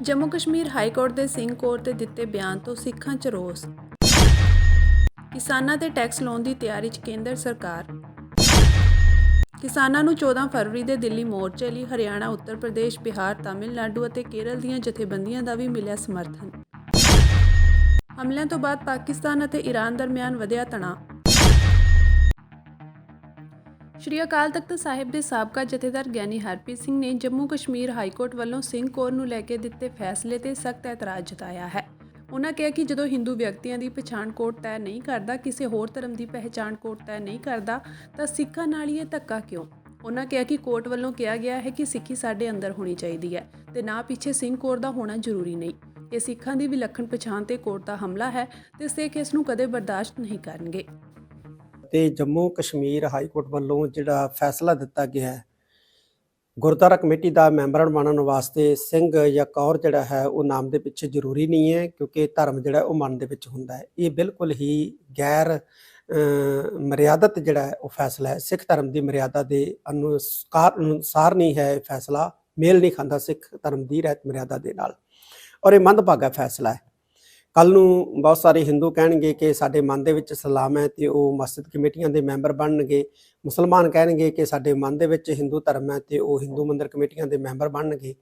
Jammu Kashmir high court ਦੇ Singh core ਤੇ ਦਿੱਤੇ ਬਿਆਨ ਤੋਂ ਸਿੱਖਾਂ 'ਚ ਰੋਸ। ਕਿਸਾਨਾਂ ਤੇ ਟੈਕਸ ਲਾਉਣ ਦੀ ਤਿਆਰੀ 'ਚ ਕੇਂਦਰ ਸਰਕਾਰ। ਕਿਸਾਨਾਂ ਨੂੰ 14 ਫਰਵਰੀ ਦੇ ਦਿੱਲੀ ਮੋਰਚੇ ਲਈ ਹਰਿਆਣਾ, ਉੱਤਰ ਪ੍ਰਦੇਸ਼, ਬਿਹਾਰ, ਤਾਮਿਲਨਾਡੂ ਅਤੇ ਕੇਰਲ ਦੀਆਂ ਜਥੇਬੰਦੀਆਂ ਦਾ ਵੀ ਮਿਲਿਆ ਸਮਰਥਨ। ਹਮਲਿਆਂ ਤੋਂ ਬਾਅਦ ਪਾਕਿਸਤਾਨ ਅਤੇ ਈਰਾਨ ਦਰਮਿਆਨ ਵਧਿਆ ਤਣਾਅ। ਸ਼੍ਰੀ ਅਕਾਲ ਤਖਤ ਸਾਹਿਬ ਦੇ ਸਾਬਕਾ ਜਥੇਦਾਰ ਗਿਆਨੀ ਹਰਪ੍ਰੀਤ ਸਿੰਘ ਨੇ ਜੰਮੂ ਕਸ਼ਮੀਰ ਹਾਈ ਕੋਰਟ ਵੱਲੋਂ ਸਿੰਘ ਕੋਰ ਨੂੰ ਲੈ ਕੇ ਦਿੱਤੇ ਫੈਸਲੇ ਤੇ ਸਖਤ ਇਤਰਾਜ਼ ਜਤਾਇਆ ਹੈ। ਉਨ੍ਹਾਂ ਕਿਹਾ ਕਿ ਜਦੋਂ ਹਿੰਦੂ ਵਿਅਕਤੀਆਂ ਦੀ ਪਛਾਣ ਕੋਰਟ ਤੈਅ ਨਹੀਂ ਕਰਦਾ, ਕਿਸੇ ਹੋਰ ਧਰਮ ਦੀ ਪਹਿਚਾਣ ਕੋਰਟ ਤੈਅ ਨਹੀਂ ਕਰਦਾ, ਤਾਂ ਸਿੱਖਾਂ ਨਾਲ ਹੀ ਇਹ ਧੱਕਾ ਕਿਉਂ? ਉਨ੍ਹਾਂ ਕਿਹਾ ਕਿ ਕੋਰਟ ਵੱਲੋਂ ਕਿਹਾ ਗਿਆ ਹੈ ਕਿ ਸਿੱਖੀ ਸਾਡੇ ਅੰਦਰ ਹੋਣੀ ਚਾਹੀਦੀ ਹੈ ਤੇ ਨਾ ਪਿੱਛੇ ਸਿੰਘ ਕੋਰ ਦਾ ਹੋਣਾ ਜ਼ਰੂਰੀ ਨਹੀਂ। ਇਹ ਸਿੱਖਾਂ ਦੀ ਵਿਲੱਖਣ ਪਛਾਣ ਤੇ ਕੋਰਟ ਦਾ ਹਮਲਾ ਹੈ ਤੇ ਸਿੱਖ ਇਸ ਨੂੰ ਕਦੇ ਬਰਦਾਸ਼ਤ ਨਹੀਂ ਕਰਨਗੇ। ਤੇ ਜੰਮੂ ਕਸ਼ਮੀਰ ਹਾਈ ਕੋਰਟ ਵੱਲੋਂ ਜਿਹੜਾ ਫੈਸਲਾ ਦਿੱਤਾ ਗਿਆ ਹੈ, ਗੁਰਦੁਆਰਾ ਕਮੇਟੀ ਦਾ ਮੈਂਬਰ ਬਣਨ ਵਾਸਤੇ ਸਿੰਘ ਜਾਂ ਕੌਰ ਜਿਹੜਾ ਹੈ ਉਹ ਨਾਮ ਦੇ ਪਿੱਛੇ ਜ਼ਰੂਰੀ ਨਹੀਂ ਹੈ, ਕਿਉਂਕਿ ਧਰਮ ਜਿਹੜਾ ਉਹ ਮਨ ਦੇ ਵਿੱਚ ਹੁੰਦਾ ਹੈ। ਇਹ ਬਿਲਕੁਲ ਹੀ ਗੈਰ ਮਰਿਆਦਤ ਜਿਹੜਾ ਹੈ ਉਹ ਫੈਸਲਾ ਹੈ। ਸਿੱਖ ਧਰਮ ਦੀ ਮਰਿਆਦਾ ਦੇ ਅਨੁਸਾਰ ਨਹੀਂ ਹੈ। ਇਹ ਫੈਸਲਾ ਮੇਲ ਨਹੀਂ ਖਾਂਦਾ ਸਿੱਖ ਧਰਮ ਦੀ ਰਹਿਤ ਮਰਿਆਦਾ ਦੇ ਨਾਲ, ਔਰ ਇਹ ਮੰਦਭਾਗਾ ਫੈਸਲਾ ਹੈ। ਕੱਲ੍ਹ ਨੂੰ ਬਹੁਤ ਸਾਰੇ ਹਿੰਦੂ ਕਹਿਣਗੇ ਕਿ ਸਾਡੇ ਮਨ ਦੇ ਵਿੱਚ ਇਸਲਾਮ ਹੈ ਤੇ ਉਹ ਮਸਜਿਦ ਕਮੇਟੀਆਂ ਦੇ ਮੈਂਬਰ ਬਣਨਗੇ। ਮੁਸਲਮਾਨ ਕਹਿਣਗੇ ਕਿ ਸਾਡੇ ਮਨ ਦੇ ਵਿੱਚ ਹਿੰਦੂ ਧਰਮ ਹੈ ਤੇ ਉਹ ਹਿੰਦੂ ਮੰਦਰ ਕਮੇਟੀਆਂ ਦੇ ਮੈਂਬਰ ਬਣਨਗੇ।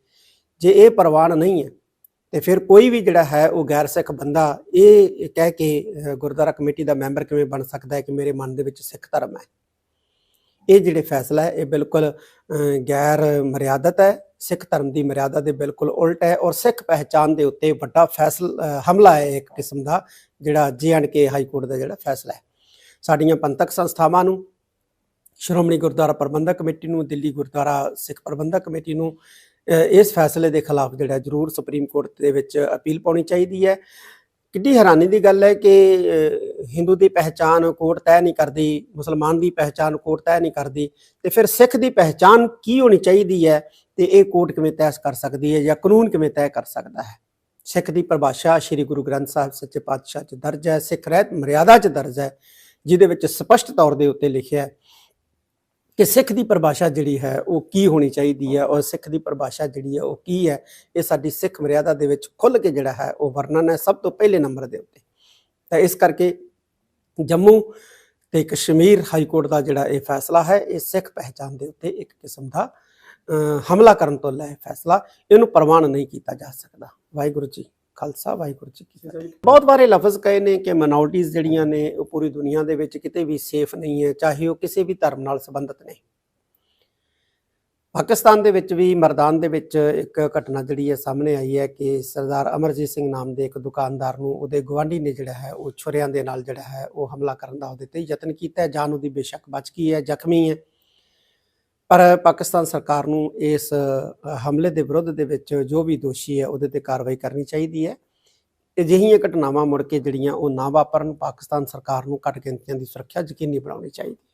ਜੇ ਇਹ ਪ੍ਰਵਾਨ ਨਹੀਂ ਹੈ ਤੇ ਫਿਰ ਕੋਈ ਵੀ ਜਿਹੜਾ ਹੈ ਉਹ ਗੈਰ ਸਿੱਖ ਬੰਦਾ ਇਹ ਕਹਿ ਕੇ ਗੁਰਦੁਆਰਾ ਕਮੇਟੀ ਦਾ ਮੈਂਬਰ ਕਿਵੇਂ ਬਣ ਸਕਦਾ ਹੈ ਕਿ ਮੇਰੇ ਮਨ ਦੇ ਵਿੱਚ ਸਿੱਖ ਧਰਮ ਹੈ? ਇਹ ਜਿਹੜੇ ਫੈਸਲਾ ਹੈ ਇਹ ਬਿਲਕੁਲ ਗੈਰ ਮਰਿਆਦਤ ਹੈ, ਸਿੱਖ ਧਰਮ ਦੀ ਮਰਿਆਦਾ ਦੇ ਬਿਲਕੁਲ ਉਲਟ ਹੈ, ਔਰ ਸਿੱਖ ਪਹਿਚਾਣ ਦੇ ਉੱਤੇ ਵੱਡਾ ਹਮਲਾ ਹੈ ਇੱਕ ਕਿਸਮ ਦਾ, ਜਿਹੜਾ J&K ਹਾਈ ਕੋਰਟ ਦਾ ਜਿਹੜਾ ਫੈਸਲਾ ਹੈ। ਸਾਡੀਆਂ ਪੰਥਕ ਸੰਸਥਾਵਾਂ ਨੂੰ, ਸ਼੍ਰੋਮਣੀ ਗੁਰਦੁਆਰਾ ਪ੍ਰਬੰਧਕ ਕਮੇਟੀ ਨੂੰ, ਦਿੱਲੀ ਗੁਰਦੁਆਰਾ ਸਿੱਖ ਪ੍ਰਬੰਧਕ ਕਮੇਟੀ ਨੂੰ ਇਸ ਫੈਸਲੇ ਦੇ ਖਿਲਾਫ ਜਿਹੜਾ ਜ਼ਰੂਰ ਸੁਪਰੀਮ ਕੋਰਟ ਦੇ ਵਿੱਚ ਅਪੀਲ ਪਾਉਣੀ ਚਾਹੀਦੀ ਹੈ। ਕਿੱਡੀ ਹੈਰਾਨੀ ਦੀ ਗੱਲ ਹੈ ਕਿ ਹਿੰਦੂ ਦੀ ਪਹਿਚਾਣ ਕੋਰਟ ਤੈਅ ਨਹੀਂ ਕਰਦੀ, ਮੁਸਲਮਾਨ ਦੀ ਪਹਿਚਾਣ ਕੋਰਟ ਤੈਅ ਨਹੀਂ ਕਰਦੀ, ਤੇ ਫਿਰ ਸਿੱਖ ਦੀ ਪਹਿਚਾਣ ਕੀ ਹੋਣੀ ਚਾਹੀਦੀ ਹੈ ਤੇ ਇਹ ਕੋਰਟ ਕਿਵੇਂ ਤੈਅ ਕਰ ਸਕਦੀ ਹੈ ਜਾਂ ਕਾਨੂੰਨ ਕਿਵੇਂ ਤੈਅ ਕਰ ਸਕਦਾ ਹੈ? ਸਿੱਖ ਦੀ ਪਰਿਭਾਸ਼ਾ ਸ਼੍ਰੀ ਗੁਰੂ ਗ੍ਰੰਥ ਸਾਹਿਬ ਸੱਚੇ ਪਾਤਸ਼ਾਹ 'ਚ ਦਰਜ ਹੈ, ਸਿੱਖ ਰਹਿਤ ਮਰਿਆਦਾ 'ਚ ਦਰਜ ਹੈ, ਜਿਹਦੇ ਵਿੱਚ ਸਪਸ਼ਟ ਤੌਰ ਦੇ ਉੱਤੇ ਲਿਖਿਆ ਹੈ ਕਿ ਸਿੱਖ ਦੀ ਪਰਿਭਾਸ਼ਾ ਜਿਹੜੀ ਹੈ ਉਹ ਕੀ ਹੋਣੀ ਚਾਹੀਦੀ ਹੈ, ਔਰ ਸਿੱਖ ਦੀ ਪਰਿਭਾਸ਼ਾ ਜਿਹੜੀ ਹੈ ਉਹ ਕੀ ਹੈ। ਇਹ ਸਾਡੀ ਸਿੱਖ ਮਰਿਆਦਾ ਦੇ ਵਿੱਚ ਖੁੱਲ੍ਹ ਕੇ ਜਿਹੜਾ ਹੈ ਉਹ ਵਰਣਨ ਹੈ ਸਭ ਤੋਂ ਪਹਿਲੇ ਨੰਬਰ ਦੇ ਉੱਤੇ। ਤਾਂ ਇਸ ਕਰਕੇ ਜੰਮੂ ਤੇ ਕਸ਼ਮੀਰ ਹਾਈ ਕੋਰਟ ਦਾ ਜਿਹੜਾ ਇਹ ਫੈਸਲਾ ਹੈ ਇਹ ਸਿੱਖ ਪਹਿਚਾਣ ਦੇ ਉੱਤੇ ਇੱਕ ਕਿਸਮ ਦਾ ਹਮਲਾ ਕਰਨ ਤੋਂ ਲੈ ਫੈਸਲਾ, ਇਹਨੂੰ ਪ੍ਰਵਾਨ ਨਹੀਂ ਕੀਤਾ ਜਾ ਸਕਦਾ। ਵਾਹਿਗੁਰੂ ਜੀ ਖਾਲਸਾ, ਵਾਹਿਗੁਰੂ ਜੀ ਕੀ ਫਤਿਹ। ਬਹੁਤ ਵਾਰੇ ਲਫ਼ਜ਼ ਕਹੇ ਨੇ ਕਿ ਮਾਈਨੋਰਟੀਜ਼ ਜਿਹੜੀਆਂ ਨੇ ਉਹ ਪੂਰੀ ਦੁਨੀਆ ਦੇ ਵਿੱਚ ਕਿਤੇ ਵੀ ਸੇਫ ਨਹੀਂ ਹੈ, ਚਾਹੇ ਉਹ ਕਿਸੇ ਵੀ ਧਰਮ ਨਾਲ ਸੰਬੰਧਿਤ ਨੇ। ਪਾਕਿਸਤਾਨ ਦੇ ਵਿੱਚ ਵੀ ਮਰਦਾਨ ਦੇ ਵਿੱਚ ਇੱਕ ਘਟਨਾ ਜਿਹੜੀ ਹੈ ਸਾਹਮਣੇ ਆਈ ਹੈ ਕਿ ਸਰਦਾਰ ਅਮਰਜੀਤ ਸਿੰਘ ਨਾਮ ਦੇ ਇੱਕ ਦੁਕਾਨਦਾਰ ਨੂੰ ਉਹਦੇ ਗੁਆਂਢੀ ਨੇ ਜਿਹੜਾ ਹੈ ਉਹ ਛੁਰਿਆਂ ਦੇ ਨਾਲ ਜਿਹੜਾ ਹੈ ਉਹ ਹਮਲਾ ਕਰਨ ਦਾ ਉਹਦੇ ਤੇ ਯਤਨ ਕੀਤਾ ਹੈ। ਜਾਨ ਉਹਦੀ ਬੇਸ਼ੱਕ ਬਚ ਗਈ ਹੈ, ਜ਼ਖਮੀ ਹੈ, ਪਰ ਪਾਕਿਸਤਾਨ ਸਰਕਾਰ ਨੂੰ ਇਸ ਹਮਲੇ ਦੇ ਵਿਰੁੱਧ ਦੇ ਵਿੱਚ ਜੋ ਵੀ ਦੋਸ਼ੀ ਹੈ ਉਹਦੇ ਤੇ ਕਾਰਵਾਈ ਕਰਨੀ ਚਾਹੀਦੀ ਹੈ। ਅਜਿਹੀਆਂ ਘਟਨਾਵਾਂ ਮੁੜ ਕੇ ਜਿਹੜੀਆਂ ਉਹ ਨਾ ਵਾਪਰਨ, ਪਾਕਿਸਤਾਨ ਸਰਕਾਰ ਨੂੰ ਘੱਟ ਗਿਣਤੀਆਂ ਦੀ ਸੁਰੱਖਿਆ ਯਕੀਨੀ ਬਣਾਉਣੀ ਚਾਹੀਦੀ ਹੈ।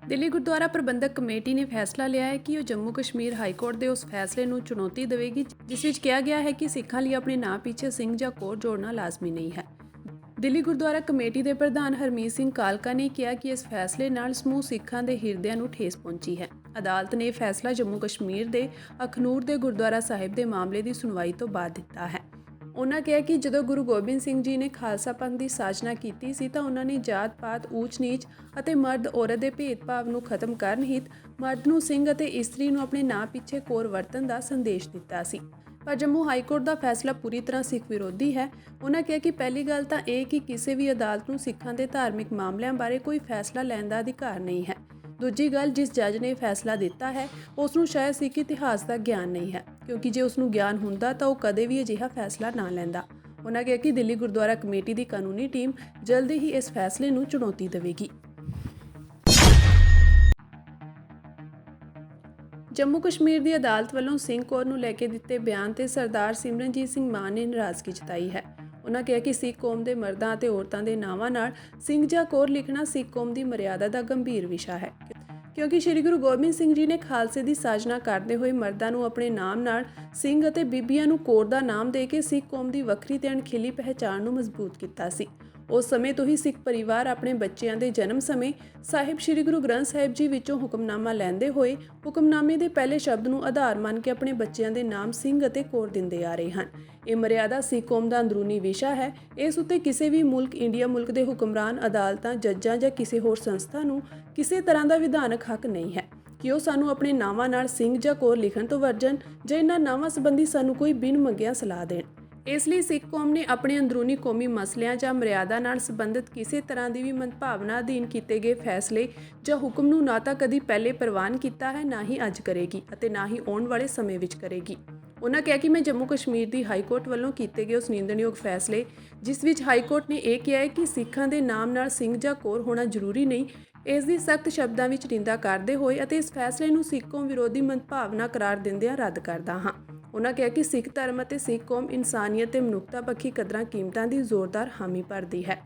ਦਿੱਲੀ ਗੁਰਦੁਆਰਾ ਪ੍ਰਬੰਧਕ ਕਮੇਟੀ ਨੇ ਫੈਸਲਾ ਲਿਆ ਹੈ ਕਿ ਉਹ ਜੰਮੂ ਕਸ਼ਮੀਰ ਹਾਈ ਕੋਰਟ ਦੇ ਉਸ ਫੈਸਲੇ ਨੂੰ ਚੁਣੌਤੀ ਦੇਵੇਗੀ ਜਿਸ ਵਿੱਚ ਕਿਹਾ ਗਿਆ ਹੈ ਕਿ ਸਿੱਖਾਂ ਲਈ ਆਪਣੇ ਨਾਂ ਪਿੱਛੇ ਸਿੰਘ ਜਾਂ ਕੌਰ ਜੋੜਨਾ ਲਾਜ਼ਮੀ ਨਹੀਂ ਹੈ। ਦਿੱਲੀ ਗੁਰਦੁਆਰਾ ਕਮੇਟੀ ਦੇ ਪ੍ਰਧਾਨ ਹਰਮੀਤ ਸਿੰਘ ਕਾਲਕਾ ਨੇ ਕਿਹਾ ਕਿ ਇਸ ਫੈਸਲੇ ਨਾਲ ਸਮੂਹ ਸਿੱਖਾਂ ਦੇ ਹਿਰਦਿਆਂ ਨੂੰ ਠੇਸ ਪਹੁੰਚੀ ਹੈ। ਅਦਾਲਤ ਨੇ ਇਹ ਫੈਸਲਾ ਜੰਮੂ ਕਸ਼ਮੀਰ ਦੇ ਅਖਨੂਰ ਦੇ ਗੁਰਦੁਆਰਾ ਸਾਹਿਬ ਦੇ ਮਾਮਲੇ ਦੀ ਸੁਣਵਾਈ ਤੋਂ ਬਾਅਦ ਦਿੱਤਾ ਹੈ। ਉਨ੍ਹਾਂ ਕਿਹਾ ਕਿ ਜਦੋਂ ਗੁਰੂ ਗੋਬਿੰਦ ਸਿੰਘ ਜੀ ਨੇ ਖਾਲਸਾ ਪੰਥ ਦੀ ਸਾਜਨਾ ਕੀਤੀ ਸੀ ਤਾਂ ਉਹਨਾਂ ਨੇ ਜਾਤ-ਪਾਤ, ਊਚ-ਨੀਚ ਅਤੇ ਮਰਦ-ਔਰਤ ਦੇ ਭੇਦਭਾਵ ਨੂੰ ਖਤਮ ਕਰਨ ਹਿੱਤ ਮਰਦ ਨੂੰ ਸਿੰਘ ਅਤੇ ਇਸਤਰੀ ਨੂੰ ਆਪਣੇ ਨਾਂ ਪਿੱਛੇ ਕੌਰ ਵਰਤਣ ਦਾ ਸੰਦੇਸ਼ ਦਿੱਤਾ ਸੀ। ਪਰ ਜੰਮੂ ਹਾਈ ਕੋਰਟ ਦਾ ਫੈਸਲਾ ਪੂਰੀ ਤਰ੍ਹਾਂ ਸਿੱਖ ਵਿਰੋਧੀ ਹੈ। ਉਨ੍ਹਾਂ ਕਿਹਾ ਕਿ ਪਹਿਲੀ ਗੱਲ ਤਾਂ ਇਹ ਕਿ ਕਿਸੇ ਵੀ ਅਦਾਲਤ ਨੂੰ ਸਿੱਖਾਂ ਦੇ ਧਾਰਮਿਕ ਮਾਮਲਿਆਂ ਬਾਰੇ ਕੋਈ ਫੈਸਲਾ ਲੈਣ ਦਾ ਅਧਿਕਾਰ ਨਹੀਂ ਹੈ। ਦੂਜੀ ਗੱਲ, ਜਿਸ ਜੱਜ ਨੇ ਫੈਸਲਾ ਦਿੱਤਾ ਹੈ ਉਸ ਨੂੰ ਸ਼ਾਇਦ ਸਿੱਖ ਇਤਿਹਾਸ ਦਾ ਗਿਆਨ ਨਹੀਂ ਹੈ, ਕਿਉਂਕਿ ਜੇ ਉਸ ਨੂੰ ਗਿਆਨ ਹੁੰਦਾ ਤਾਂ ਉਹ ਕਦੇ ਵੀ ਅਜਿਹਾ ਫੈਸਲਾ ਨਾ ਲੈਂਦਾ। ਉਨ੍ਹਾਂ ਕਿਹਾ ਕਿ ਦਿੱਲੀ ਗੁਰਦੁਆਰਾ ਕਮੇਟੀ ਦੀ ਕਾਨੂੰਨੀ ਟੀਮ ਜਲਦੀ ਹੀ ਇਸ ਫੈਸਲੇ ਨੂੰ ਚੁਣੌਤੀ ਦੇਵੇਗੀ। ਜੰਮੂ ਕਸ਼ਮੀਰ ਦੀ ਅਦਾਲਤ ਵੱਲੋਂ ਸਿੰਘ ਕੌਰ ਨੂੰ ਲੈ ਕੇ ਦਿੱਤੇ ਬਿਆਨ ਤੇ ਸਰਦਾਰ ਸਿਮਰਨਜੀਤ ਸਿੰਘ ਮਾਨ ਨੇ ਨਾਰਾਜ਼ਗੀ ਜਤਾਈ ਹੈ। ਉਨ੍ਹਾਂ ਕਿਹਾ ਕਿ ਸਿੱਖ ਕੌਮ ਦੇ ਮਰਦਾਂ ਅਤੇ ਔਰਤਾਂ ਦੇ ਨਾਵਾਂ ਨਾਲ ਸਿੰਘ ਜਾਂ ਕੌਰ ਲਿਖਣਾ ਸਿੱਖ ਕੌਮ ਦੀ ਮਰਿਆਦਾ ਦਾ ਗੰਭੀਰ ਵਿਸ਼ਾ ਹੈ, ਕਿਉਂਕਿ ਸ੍ਰੀ ਗੁਰੂ ਗੋਬਿੰਦ ਸਿੰਘ ਜੀ ਨੇ ਖਾਲਸੇ ਦੀ ਸਾਜਨਾ ਕਰਦੇ ਹੋਏ ਮਰਦਾਂ ਨੂੰ ਆਪਣੇ ਨਾਮ ਨਾਲ ਸਿੰਘ ਅਤੇ ਬੀਬੀਆਂ ਨੂੰ ਕੌਰ ਦਾ ਨਾਮ ਦੇ ਕੇ ਸਿੱਖ ਕੌਮ ਦੀ ਵੱਖਰੀ ਤੇ ਅਣਖੀਲੀ ਪਹਿਚਾਣ ਨੂੰ ਮਜ਼ਬੂਤ ਕੀਤਾ ਸੀ। ਉਸ ਸਮੇਂ ਤੋਂ ਹੀ ਸਿੱਖ ਪਰਿਵਾਰ ਆਪਣੇ ਬੱਚਿਆਂ ਦੇ ਜਨਮ ਸਮੇਂ ਸਾਹਿਬ ਸ੍ਰੀ ਗੁਰੂ ਗ੍ਰੰਥ ਸਾਹਿਬ ਜੀ ਵਿੱਚੋਂ ਹੁਕਮਨਾਮਾ ਲੈਂਦੇ ਹੋਏ ਹੁਕਮਨਾਮੇ ਦੇ ਪਹਿਲੇ ਸ਼ਬਦ ਨੂੰ ਆਧਾਰ ਮੰਨ ਕੇ ਆਪਣੇ ਬੱਚਿਆਂ ਦੇ ਨਾਮ ਸਿੰਘ ਅਤੇ ਕੌਰ ਦਿੰਦੇ ਆ ਰਹੇ ਹਨ। ਇਹ ਮਰਿਆਦਾ ਸਿੱਖ ਕੌਮ ਦਾ ਅੰਦਰੂਨੀ ਵਿਸ਼ਾ ਹੈ। ਇਸ ਉੱਤੇ ਕਿਸੇ ਵੀ ਮੁਲਕ, ਇੰਡੀਆ ਮੁਲਕ ਦੇ ਹੁਕਮਰਾਨ, ਅਦਾਲਤਾਂ, ਜੱਜਾਂ ਜਾਂ ਕਿਸੇ ਹੋਰ ਸੰਸਥਾ ਨੂੰ ਕਿਸੇ ਤਰ੍ਹਾਂ ਦਾ ਵਿਧਾਨਕ ਹੱਕ ਨਹੀਂ ਹੈ ਕਿ ਉਹ ਸਾਨੂੰ ਆਪਣੇ ਨਾਵਾਂ ਨਾਲ ਸਿੰਘ ਜਾਂ ਕੌਰ ਲਿਖਣ ਤੋਂ ਵਰਜਣ ਜਾਂ ਇਹਨਾਂ ਨਾਵਾਂ ਸੰਬੰਧੀ ਸਾਨੂੰ ਕੋਈ ਬਿਨ ਮੰਗਿਆ ਸਲਾਹ ਦੇਣ। ਇਸ ਲਈ ਸਿੱਖ ਕੌਮ ਨੇ ਆਪਣੇ ਅੰਦਰੂਨੀ ਕੌਮੀ ਮਸਲਿਆਂ ਜਾਂ ਮਰਿਆਦਾ ਨਾਲ ਸੰਬੰਧਿਤ ਕਿਸੇ ਤਰ੍ਹਾਂ ਦੀ ਵੀ ਮੰਦਭਾਵਨਾ ਅਧੀਨ ਕੀਤੇ ਗਏ ਫੈਸਲੇ ਜਾਂ ਹੁਕਮ ਨੂੰ ਨਾ ਤਾਂ ਕਦੀ ਪਹਿਲੇ ਪ੍ਰਵਾਨ ਕੀਤਾ ਹੈ, ਨਾ ਹੀ ਅੱਜ ਕਰੇਗੀ ਅਤੇ ਨਾ ਹੀ ਆਉਣ ਵਾਲੇ ਸਮੇਂ ਵਿੱਚ ਕਰੇਗੀ। ਉਹਨਾਂ ਕਿਹਾ ਕਿ ਮੈਂ ਜੰਮੂ ਕਸ਼ਮੀਰ ਦੀ ਹਾਈ ਕੋਰਟ ਵੱਲੋਂ ਕੀਤੇ ਗਏ ਉਸ ਨਿੰਦਣਯੋਗ ਫੈਸਲੇ, ਜਿਸ ਵਿੱਚ ਹਾਈ ਕੋਰਟ ਨੇ ਇਹ ਕਿਹਾ ਹੈ ਕਿ ਸਿੱਖਾਂ ਦੇ ਨਾਮ ਨਾਲ ਸਿੰਘ ਜਾਂ ਕੌਰ ਹੋਣਾ ਜ਼ਰੂਰੀ ਨਹੀਂ, ਇਸ ਦੀ ਸਖਤ ਸ਼ਬਦਾਂ ਵਿੱਚ ਨਿੰਦਾ ਕਰਦੇ ਹੋਏ ਅਤੇ ਇਸ ਫੈਸਲੇ ਨੂੰ ਸਿੱਖ ਕੌਮ ਵਿਰੋਧੀ ਮੰਦਭਾਵਨਾ ਕਰਾਰ ਦਿੰਦਿਆਂ ਰੱਦ ਕਰਦਾ ਹਾਂ। ਉਹਨਾਂ ਕਿਹਾ ਕਿ ਸਿੱਖ ਧਰਮ ਅਤੇ ਸਿੱਖ ਕੌਮ ਇਨਸਾਨੀਅਤ ਤੇ ਮਨੁੱਖਤਾ ਪੱਖੀ ਕਦਰਾਂ ਕੀਮਤਾਂ ਦੀ ਜ਼ੋਰਦਾਰ ਹਾਮੀ ਭਰਦੀ ਹੈ।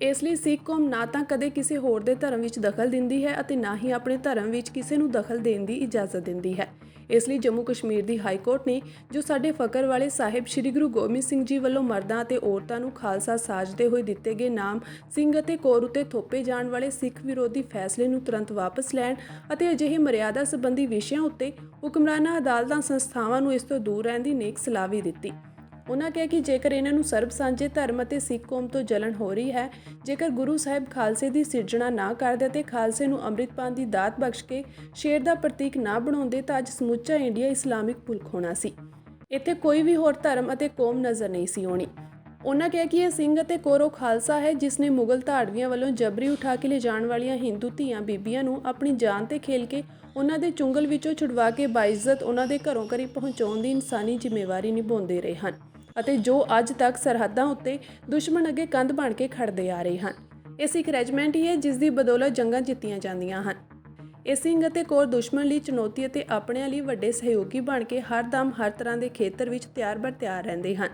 ਇਸ ਲਈ ਸਿੱਖ ਕੌਮ ਨਾ ਤਾਂ ਕਦੇ ਕਿਸੇ ਹੋਰ ਦੇ ਧਰਮ ਵਿੱਚ ਦਖਲ ਦਿੰਦੀ ਹੈ ਅਤੇ ਨਾ ਹੀ ਆਪਣੇ ਧਰਮ ਵਿੱਚ ਕਿਸੇ ਨੂੰ ਦਖਲ ਦੇਣ ਦੀ ਇਜਾਜ਼ਤ ਦਿੰਦੀ ਹੈ। ਇਸ ਲਈ ਜੰਮੂ ਕਸ਼ਮੀਰ ਦੀ ਹਾਈ ਕੋਰਟ ਨੇ ਜੋ ਸਾਡੇ ਫਕਰ ਵਾਲੇ ਸਾਹਿਬ ਸ੍ਰੀ ਗੁਰੂ ਗੋਬਿੰਦ ਸਿੰਘ ਜੀ ਵੱਲੋਂ ਮਰਦਾਂ ਅਤੇ ਔਰਤਾਂ ਨੂੰ ਖਾਲਸਾ ਸਾਜਦੇ ਹੋਏ ਦਿੱਤੇ ਗਏ ਨਾਮ ਸਿੰਘ ਅਤੇ ਕੌਰ ਉੱਤੇ ਥੋਪੇ ਜਾਣ ਵਾਲੇ ਸਿੱਖ ਵਿਰੋਧੀ ਫੈਸਲੇ ਨੂੰ ਤੁਰੰਤ ਵਾਪਸ ਲੈਣ ਅਤੇ ਅਜਿਹੇ ਮਰਿਆਦਾ ਸੰਬੰਧੀ ਵਿਸ਼ਿਆਂ ਉੱਤੇ ਹੁਕਮਰਾਨਾਂ, ਅਦਾਲਤਾਂ, ਸੰਸਥਾਵਾਂ ਨੂੰ ਇਸ ਤੋਂ ਦੂਰ ਰਹਿਣ ਦੀ ਨੇਕ ਸਲਾਹ ਵੀ ਦਿੱਤੀ। ਉਹਨਾਂ ਕਿਹਾ ਕਿ ਜੇਕਰ ਇਹਨਾਂ ਨੂੰ ਸਰਬ ਸਾਂਝੇ ਧਰਮ ਅਤੇ ਸਿੱਖ ਕੌਮ ਤੋਂ ਜਲਣ ਹੋ ਰਹੀ ਹੈ, ਜੇਕਰ ਗੁਰੂ ਸਾਹਿਬ ਖਾਲਸੇ ਦੀ ਸਿਰਜਣਾ ਨਾ ਕਰਦੇ ਅਤੇ ਖਾਲਸੇ ਨੂੰ ਅੰਮ੍ਰਿਤਪਾਨ ਦੀ ਦਾਤ ਬਖਸ਼ ਕੇ ਸ਼ੇਰ ਦਾ ਪ੍ਰਤੀਕ ਨਾ ਬਣਾਉਂਦੇ ਤਾਂ ਅੱਜ ਸਮੁੱਚਾ ਇੰਡੀਆ ਇਸਲਾਮਿਕ ਮੁਲਕ ਹੋਣਾ ਸੀ। ਇੱਥੇ ਕੋਈ ਵੀ ਹੋਰ ਧਰਮ ਅਤੇ ਕੌਮ ਨਜ਼ਰ ਨਹੀਂ ਸੀ ਆਉਣੀ। ਉਹਨਾਂ ਕਿਹਾ ਕਿ ਇਹ ਸਿੰਘ ਅਤੇ ਕੌਰ ਉਹ ਖਾਲਸਾ ਹੈ ਜਿਸ ਨੇ ਮੁਗਲ ਧਾੜਵੀਆਂ ਵੱਲੋਂ ਜਬਰੀ ਉਠਾ ਕੇ ਲਿਜਾਣ ਵਾਲੀਆਂ ਹਿੰਦੂ ਧੀਆਂ ਬੀਬੀਆਂ ਨੂੰ ਆਪਣੀ ਜਾਨ ਤੇ ਖੇਲ ਕੇ ਉਹਨਾਂ ਦੇ ਚੁੰਗਲ ਵਿੱਚੋਂ ਛੁਡਵਾ ਕੇ ਬਾਇਜ਼ਤ ਉਹਨਾਂ ਦੇ ਘਰੋਂ ਘਰੀ ਪਹੁੰਚਾਉਣ ਦੀ ਇਨਸਾਨੀ ਜ਼ਿੰਮੇਵਾਰੀ ਨਿਭਾਉਂਦੇ ਰਹੇ ਹਨ ਅਤੇ ਜੋ ਅੱਜ ਤੱਕ ਸਰਹੱਦਾਂ ਉੱਤੇ ਦੁਸ਼ਮਣ ਅੱਗੇ ਕੰਧ ਬਣ ਕੇ ਖੜਦੇ ਆ ਰਹੇ ਹਨ। ਇਹ ਸਿੱਖ ਰੈਜੀਮੈਂਟ ਹੀ ਹੈ ਜਿਸ ਦੀ ਬਦੌਲਤ ਜੰਗਾਂ ਜਿੱਤੀਆਂ ਜਾਂਦੀਆਂ ਹਨ। ਇਹ ਸਿੰਘ ਅਤੇ ਕੌਰ ਦੁਸ਼ਮਣ ਲਈ ਚੁਣੌਤੀ ਅਤੇ ਆਪਣਿਆਂ ਲਈ ਵੱਡੇ ਸਹਿਯੋਗੀ ਬਣ ਕੇ ਹਰ ਦਮ ਹਰ ਤਰ੍ਹਾਂ ਦੇ ਖੇਤਰ ਵਿੱਚ ਤਿਆਰ ਰਹਿੰਦੇ ਹਨ।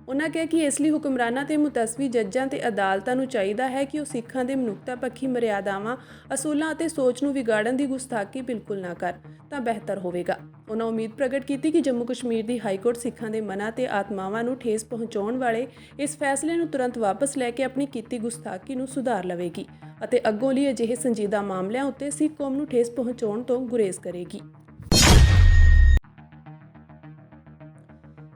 ਉਹਨਾਂ ਕਿਹਾ ਕਿ ਇਸ ਲਈ ਹੁਕਮਰਾਨਾਂ ਤੇ ਮੁਤਸਵੀ ਜੱਜਾਂ ਤੇ ਅਦਾਲਤਾਂ ਨੂੰ ਚਾਹੀਦਾ ਹੈ ਕਿ ਉਹ ਸਿੱਖਾਂ ਦੇ ਮਨੁੱਖਤਾ ਪੱਖੀ ਮਰਿਆਦਾਵਾਂ, ਅਸੂਲਾਂ ਅਤੇ ਸੋਚ ਨੂੰ ਵਿਗਾੜਨ ਦੀ ਗੁਸਤਾਖੀ ਬਿਲਕੁਲ ਨਾ ਕਰ ਤਾਂ ਬਿਹਤਰ ਹੋਵੇਗਾ। ਉਹਨਾਂ ਉਮੀਦ ਪ੍ਰਗਟ ਕੀਤੀ ਕਿ ਜੰਮੂ ਕਸ਼ਮੀਰ ਦੀ ਹਾਈ ਕੋਰਟ ਸਿੱਖਾਂ ਦੇ ਮਨਾਂ ਤੇ ਆਤਮਾਵਾਂ ਨੂੰ ਠੇਸ ਪਹੁੰਚਾਉਣ ਵਾਲੇ ਇਸ ਫੈਸਲੇ ਨੂੰ ਤੁਰੰਤ ਵਾਪਸ ਲੈ ਕੇ ਆਪਣੀ ਕੀਤੀ ਗੁਸਤਾਖੀ ਨੂੰ ਸੁਧਾਰ ਲਵੇਗੀ ਅਤੇ ਅੱਗੋਂ ਲਈ ਅਜਿਹੇ ਸੰਜੀਦਾ ਮਾਮਲਿਆਂ ਉੱਤੇ ਸਿੱਖ ਕੌਮ ਨੂੰ ਠੇਸ ਪਹੁੰਚਾਉਣ ਤੋਂ ਗੁਰੇਜ਼ ਕਰੇਗੀ।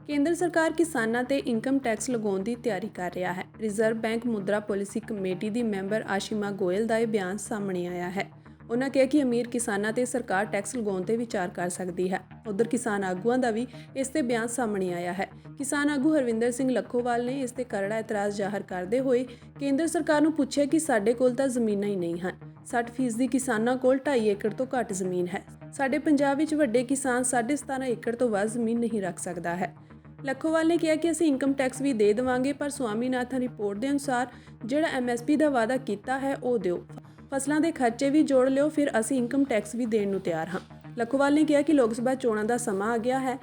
ਕੇਂਦਰ ਸਰਕਾਰ ਕਿਸਾਨਾਂ ਤੇ ਇਨਕਮ ਟੈਕਸ ਲਗਾਉਣ ਦੀ ਤਿਆਰੀ ਕਰ ਰਿਹਾ ਹੈ। ਰਿਜ਼ਰਵ ਬੈਂਕ ਮੁਦਰਾ ਪਾਲਿਸੀ ਕਮੇਟੀ ਦੀ ਮੈਂਬਰ ਆਸ਼ੀਮਾ ਗੋਇਲ ਦਾ ਇਹ ਬਿਆਨ ਸਾਹਮਣੇ ਆਇਆ ਹੈ। ਉਹਨਾਂ ਕਿਹਾ ਕਿ ਅਮੀਰ ਕਿਸਾਨਾਂ ਤੇ ਸਰਕਾਰ ਟੈਕਸ ਲਗਾਉਣ ਤੇ ਵਿਚਾਰ ਕਰ ਸਕਦੀ ਹੈ। ਉਧਰ ਕਿਸਾਨ ਆਗੂਆਂ ਦਾ ਵੀ ਇਸ ਤੇ ਬਿਆਨ ਸਾਹਮਣੇ ਆਇਆ ਹੈ। ਕਿਸਾਨ ਆਗੂ ਹਰਵਿੰਦਰ ਸਿੰਘ ਲੱਖੋਵਾਲ ਨੇ ਇਸ ਤੇ ਕਰੜਾ ਇਤਰਾਜ਼ ਜ਼ਾਹਰ ਕਰਦੇ ਹੋਏ ਕੇਂਦਰ ਸਰਕਾਰ ਨੂੰ ਪੁੱਛਿਆ ਕਿ ਸਾਡੇ ਕੋਲ ਤਾਂ ਜ਼ਮੀਨਾਂ ਹੀ ਨਹੀਂ ਹਨ। 60% ਕਿਸਾਨਾਂ ਕੋਲ 2.5 ਏਕੜ ਤੋਂ ਘੱਟ ਜ਼ਮੀਨ ਹੈ। ਸਾਡੇ ਪੰਜਾਬ ਵਿੱਚ ਵੱਡੇ ਕਿਸਾਨ 17.5 ਏਕੜ ਤੋਂ ਵੱਧ ਜ਼ਮੀਨ ਨਹੀਂ ਰੱਖ ਸਕਦਾ ਹੈ। ਲੱਖੋਵਾਲ ਨੇ ਕਿਹਾ ਕਿ ਅਸੀਂ ਇਨਕਮ ਟੈਕਸ ਵੀ ਦੇ ਦੇਵਾਂਗੇ, ਪਰ ਸਵਾਮੀਨਾਥਨ ਰਿਪੋਰਟ ਦੇ ਅਨੁਸਾਰ ਜਿਹੜਾ MSP ਦਾ ਵਾਅਦਾ ਕੀਤਾ ਹੈ ਉਹ ਦਿਓ। ਫਸਲਾਂ ਦੇ ਖਰਚੇ ਵੀ ਜੋੜ ਲਿਓ, ਫਿਰ ਅਸੀਂ ਇਨਕਮ ਟੈਕਸ ਵੀ ਦੇਣ ਨੂੰ ਤਿਆਰ ਹਾਂ। ਲੱਖੋਵਾਲ ਨੇ ਕਿਹਾ ਕਿ ਲੋਕ ਸਭਾ ਚੋਣਾਂ ਦਾ ਸਮਾਂ ਆ ਗਿਆ ਹੈ।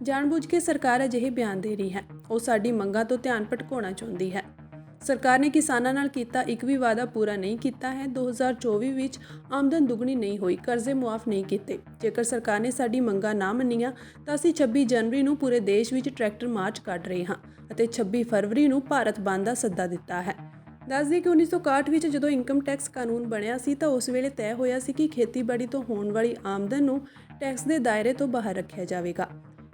ਜਾਣਬੁੱਝ ਕੇ ਸਰਕਾਰ ਅਜਿਹੇ ਬਿਆਨ ਦੇ ਰਹੀ ਹੈ। ਉਹ ਸਾਡੀ ਮੰਗਾਂ ਤੋਂ ਧਿਆਨ ਭਟਕਾਉਣਾ ਚਾਹੁੰਦੀ ਹੈ। ਸਰਕਾਰ ਨੇ ਕਿਸਾਨਾਂ ਨਾਲ ਕੀਤਾ ਇੱਕ ਵੀ ਵਾਅਦਾ ਪੂਰਾ ਨਹੀਂ ਕੀਤਾ ਹੈ। 2024 ਵਿੱਚ ਆਮਦਨ ਦੁੱਗਣੀ ਨਹੀਂ ਹੋਈ, ਕਰਜ਼ੇ ਮੁਆਫ ਨਹੀਂ ਕੀਤੇ। ਜੇਕਰ ਸਰਕਾਰ ਨੇ ਸਾਡੀ ਮੰਗਾਂ ਨਾ ਮੰਨੀਆਂ ਤਾਂ ਅਸੀਂ 26 ਜਨਵਰੀ ਨੂੰ ਪੂਰੇ ਦੇਸ਼ ਵਿੱਚ ਟਰੈਕਟਰ ਮਾਰਚ ਕੱਢ ਰਹੇ ਹਾਂ ਅਤੇ 26 ਫਰਵਰੀ ਨੂੰ ਭਾਰਤ ਬੰਦ ਦਾ ਸੱਦਾ ਦਿੱਤਾ ਹੈ। ਦੱਸ ਦਈਏ ਕਿ 1961 ਵਿੱਚ ਜਦੋਂ ਇਨਕਮ ਟੈਕਸ ਕਾਨੂੰਨ ਬਣਿਆ ਸੀ ਤਾਂ ਉਸ ਵੇਲੇ ਤੈਅ ਹੋਇਆ ਸੀ ਕਿ ਖੇਤੀਬਾੜੀ ਤੋਂ ਹੋਣ ਵਾਲੀ ਆਮਦਨ ਨੂੰ ਟੈਕਸ ਦੇ ਦਾਇਰੇ ਤੋਂ ਬਾਹਰ ਰੱਖਿਆ ਜਾਵੇਗਾ।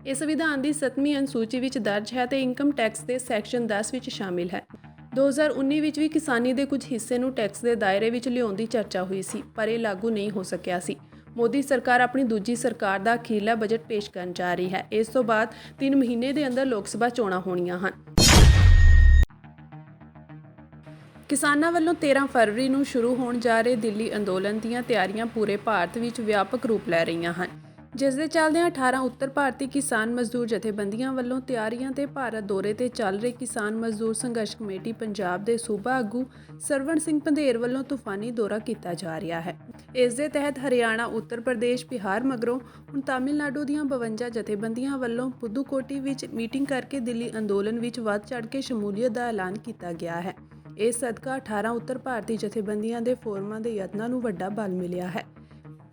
ਇਹ ਸੰਵਿਧਾਨ ਦੀ 7ਵੀਂ ਅਨੁਸੂਚੀ ਵਿੱਚ ਦਰਜ ਹੈ ਤੇ ਇਨਕਮ ਟੈਕਸ ਦੇ ਸੈਕਸ਼ਨ 10 ਵਿੱਚ ਸ਼ਾਮਿਲ ਹੈ। 2019 ਵਿੱਚ ਵੀ ਕਿਸਾਨੀ ਦੇ ਕੁਝ ਹਿੱਸੇ ਨੂੰ ਟੈਕਸ ਦੇ ਦਾਇਰੇ ਵਿੱਚ ਲਿਆਉਣ ਦੀ ਚਰਚਾ ਹੋਈ ਸੀ, ਪਰ ਇਹ ਲਾਗੂ ਨਹੀਂ ਹੋ ਸਕਿਆ ਸੀ। ਮੋਦੀ ਸਰਕਾਰ ਆਪਣੀ ਦੂਜੀ ਸਰਕਾਰ ਦਾ ਅਖੀਰਲਾ ਬਜਟ ਪੇਸ਼ ਕਰਨ ਜਾ ਰਹੀ ਹੈ। ਇਸ ਤੋਂ ਬਾਅਦ 3 ਮਹੀਨੇ ਦੇ ਅੰਦਰ ਲੋਕ ਸਭਾ ਚੋਣਾਂ ਹੋਣੀਆਂ ਹਨ। ਕਿਸਾਨਾਂ ਵੱਲੋਂ 13 ਫਰਵਰੀ ਨੂੰ ਸ਼ੁਰੂ ਹੋਣ ਜਾ ਰਹੇ ਦਿੱਲੀ ਅੰਦੋਲਨ ਦੀਆਂ ਤਿਆਰੀਆਂ ਪੂਰੇ ਭਾਰਤ ਵਿੱਚ ਵਿਆਪਕ ਰੂਪ ਲੈ ਰਹੀਆਂ ਹਨ, ਜਿਸ ਦੇ ਚੱਲਦਿਆਂ 18 ਉੱਤਰ ਭਾਰਤੀ ਕਿਸਾਨ ਮਜ਼ਦੂਰ ਜਥੇਬੰਦੀਆਂ ਵੱਲੋਂ ਤਿਆਰੀਆਂ ਤੇ ਭਾਰਤ ਦੌਰੇ ਤੇ ਚੱਲ ਰਹੀ ਕਿਸਾਨ ਮਜ਼ਦੂਰ ਸੰਘਰਸ਼ ਕਮੇਟੀ ਪੰਜਾਬ ਦੇ ਸੂਬਾ ਆਗੂ ਸਰਵਣ ਸਿੰਘ ਪੰਧੇਰ ਵੱਲੋਂ ਤੂਫਾਨੀ ਦੌਰਾ ਕੀਤਾ ਜਾ ਰਿਹਾ ਹੈ। ਇਸ ਦੇ ਤਹਿਤ ਹਰਿਆਣਾ, ਉੱਤਰ ਪ੍ਰਦੇਸ਼, ਬਿਹਾਰ ਮਗਰੋਂ ਹੁਣ ਤਾਮਿਲਨਾਡੂ ਦੀਆਂ 52 ਜਥੇਬੰਦੀਆਂ ਵੱਲੋਂ ਪੁਦੂਕੋਟੀ ਵਿੱਚ ਮੀਟਿੰਗ ਕਰਕੇ ਦਿੱਲੀ ਅੰਦੋਲਨ ਵਿੱਚ ਵੱਧ ਚੜ੍ਹ ਕੇ ਸ਼ਮੂਲੀਅਤ ਦਾ ਐਲਾਨ ਕੀਤਾ ਗਿਆ ਹੈ। ਇਸ ਸਦਕਾ 18 ਉੱਤਰ ਭਾਰਤੀ ਜਥੇਬੰਦੀਆਂ ਦੇ ਫੋਰਮਾਂ ਦੇ ਯਤਨਾਂ ਨੂੰ ਵੱਡਾ ਬਲ ਮਿਲਿਆ ਹੈ।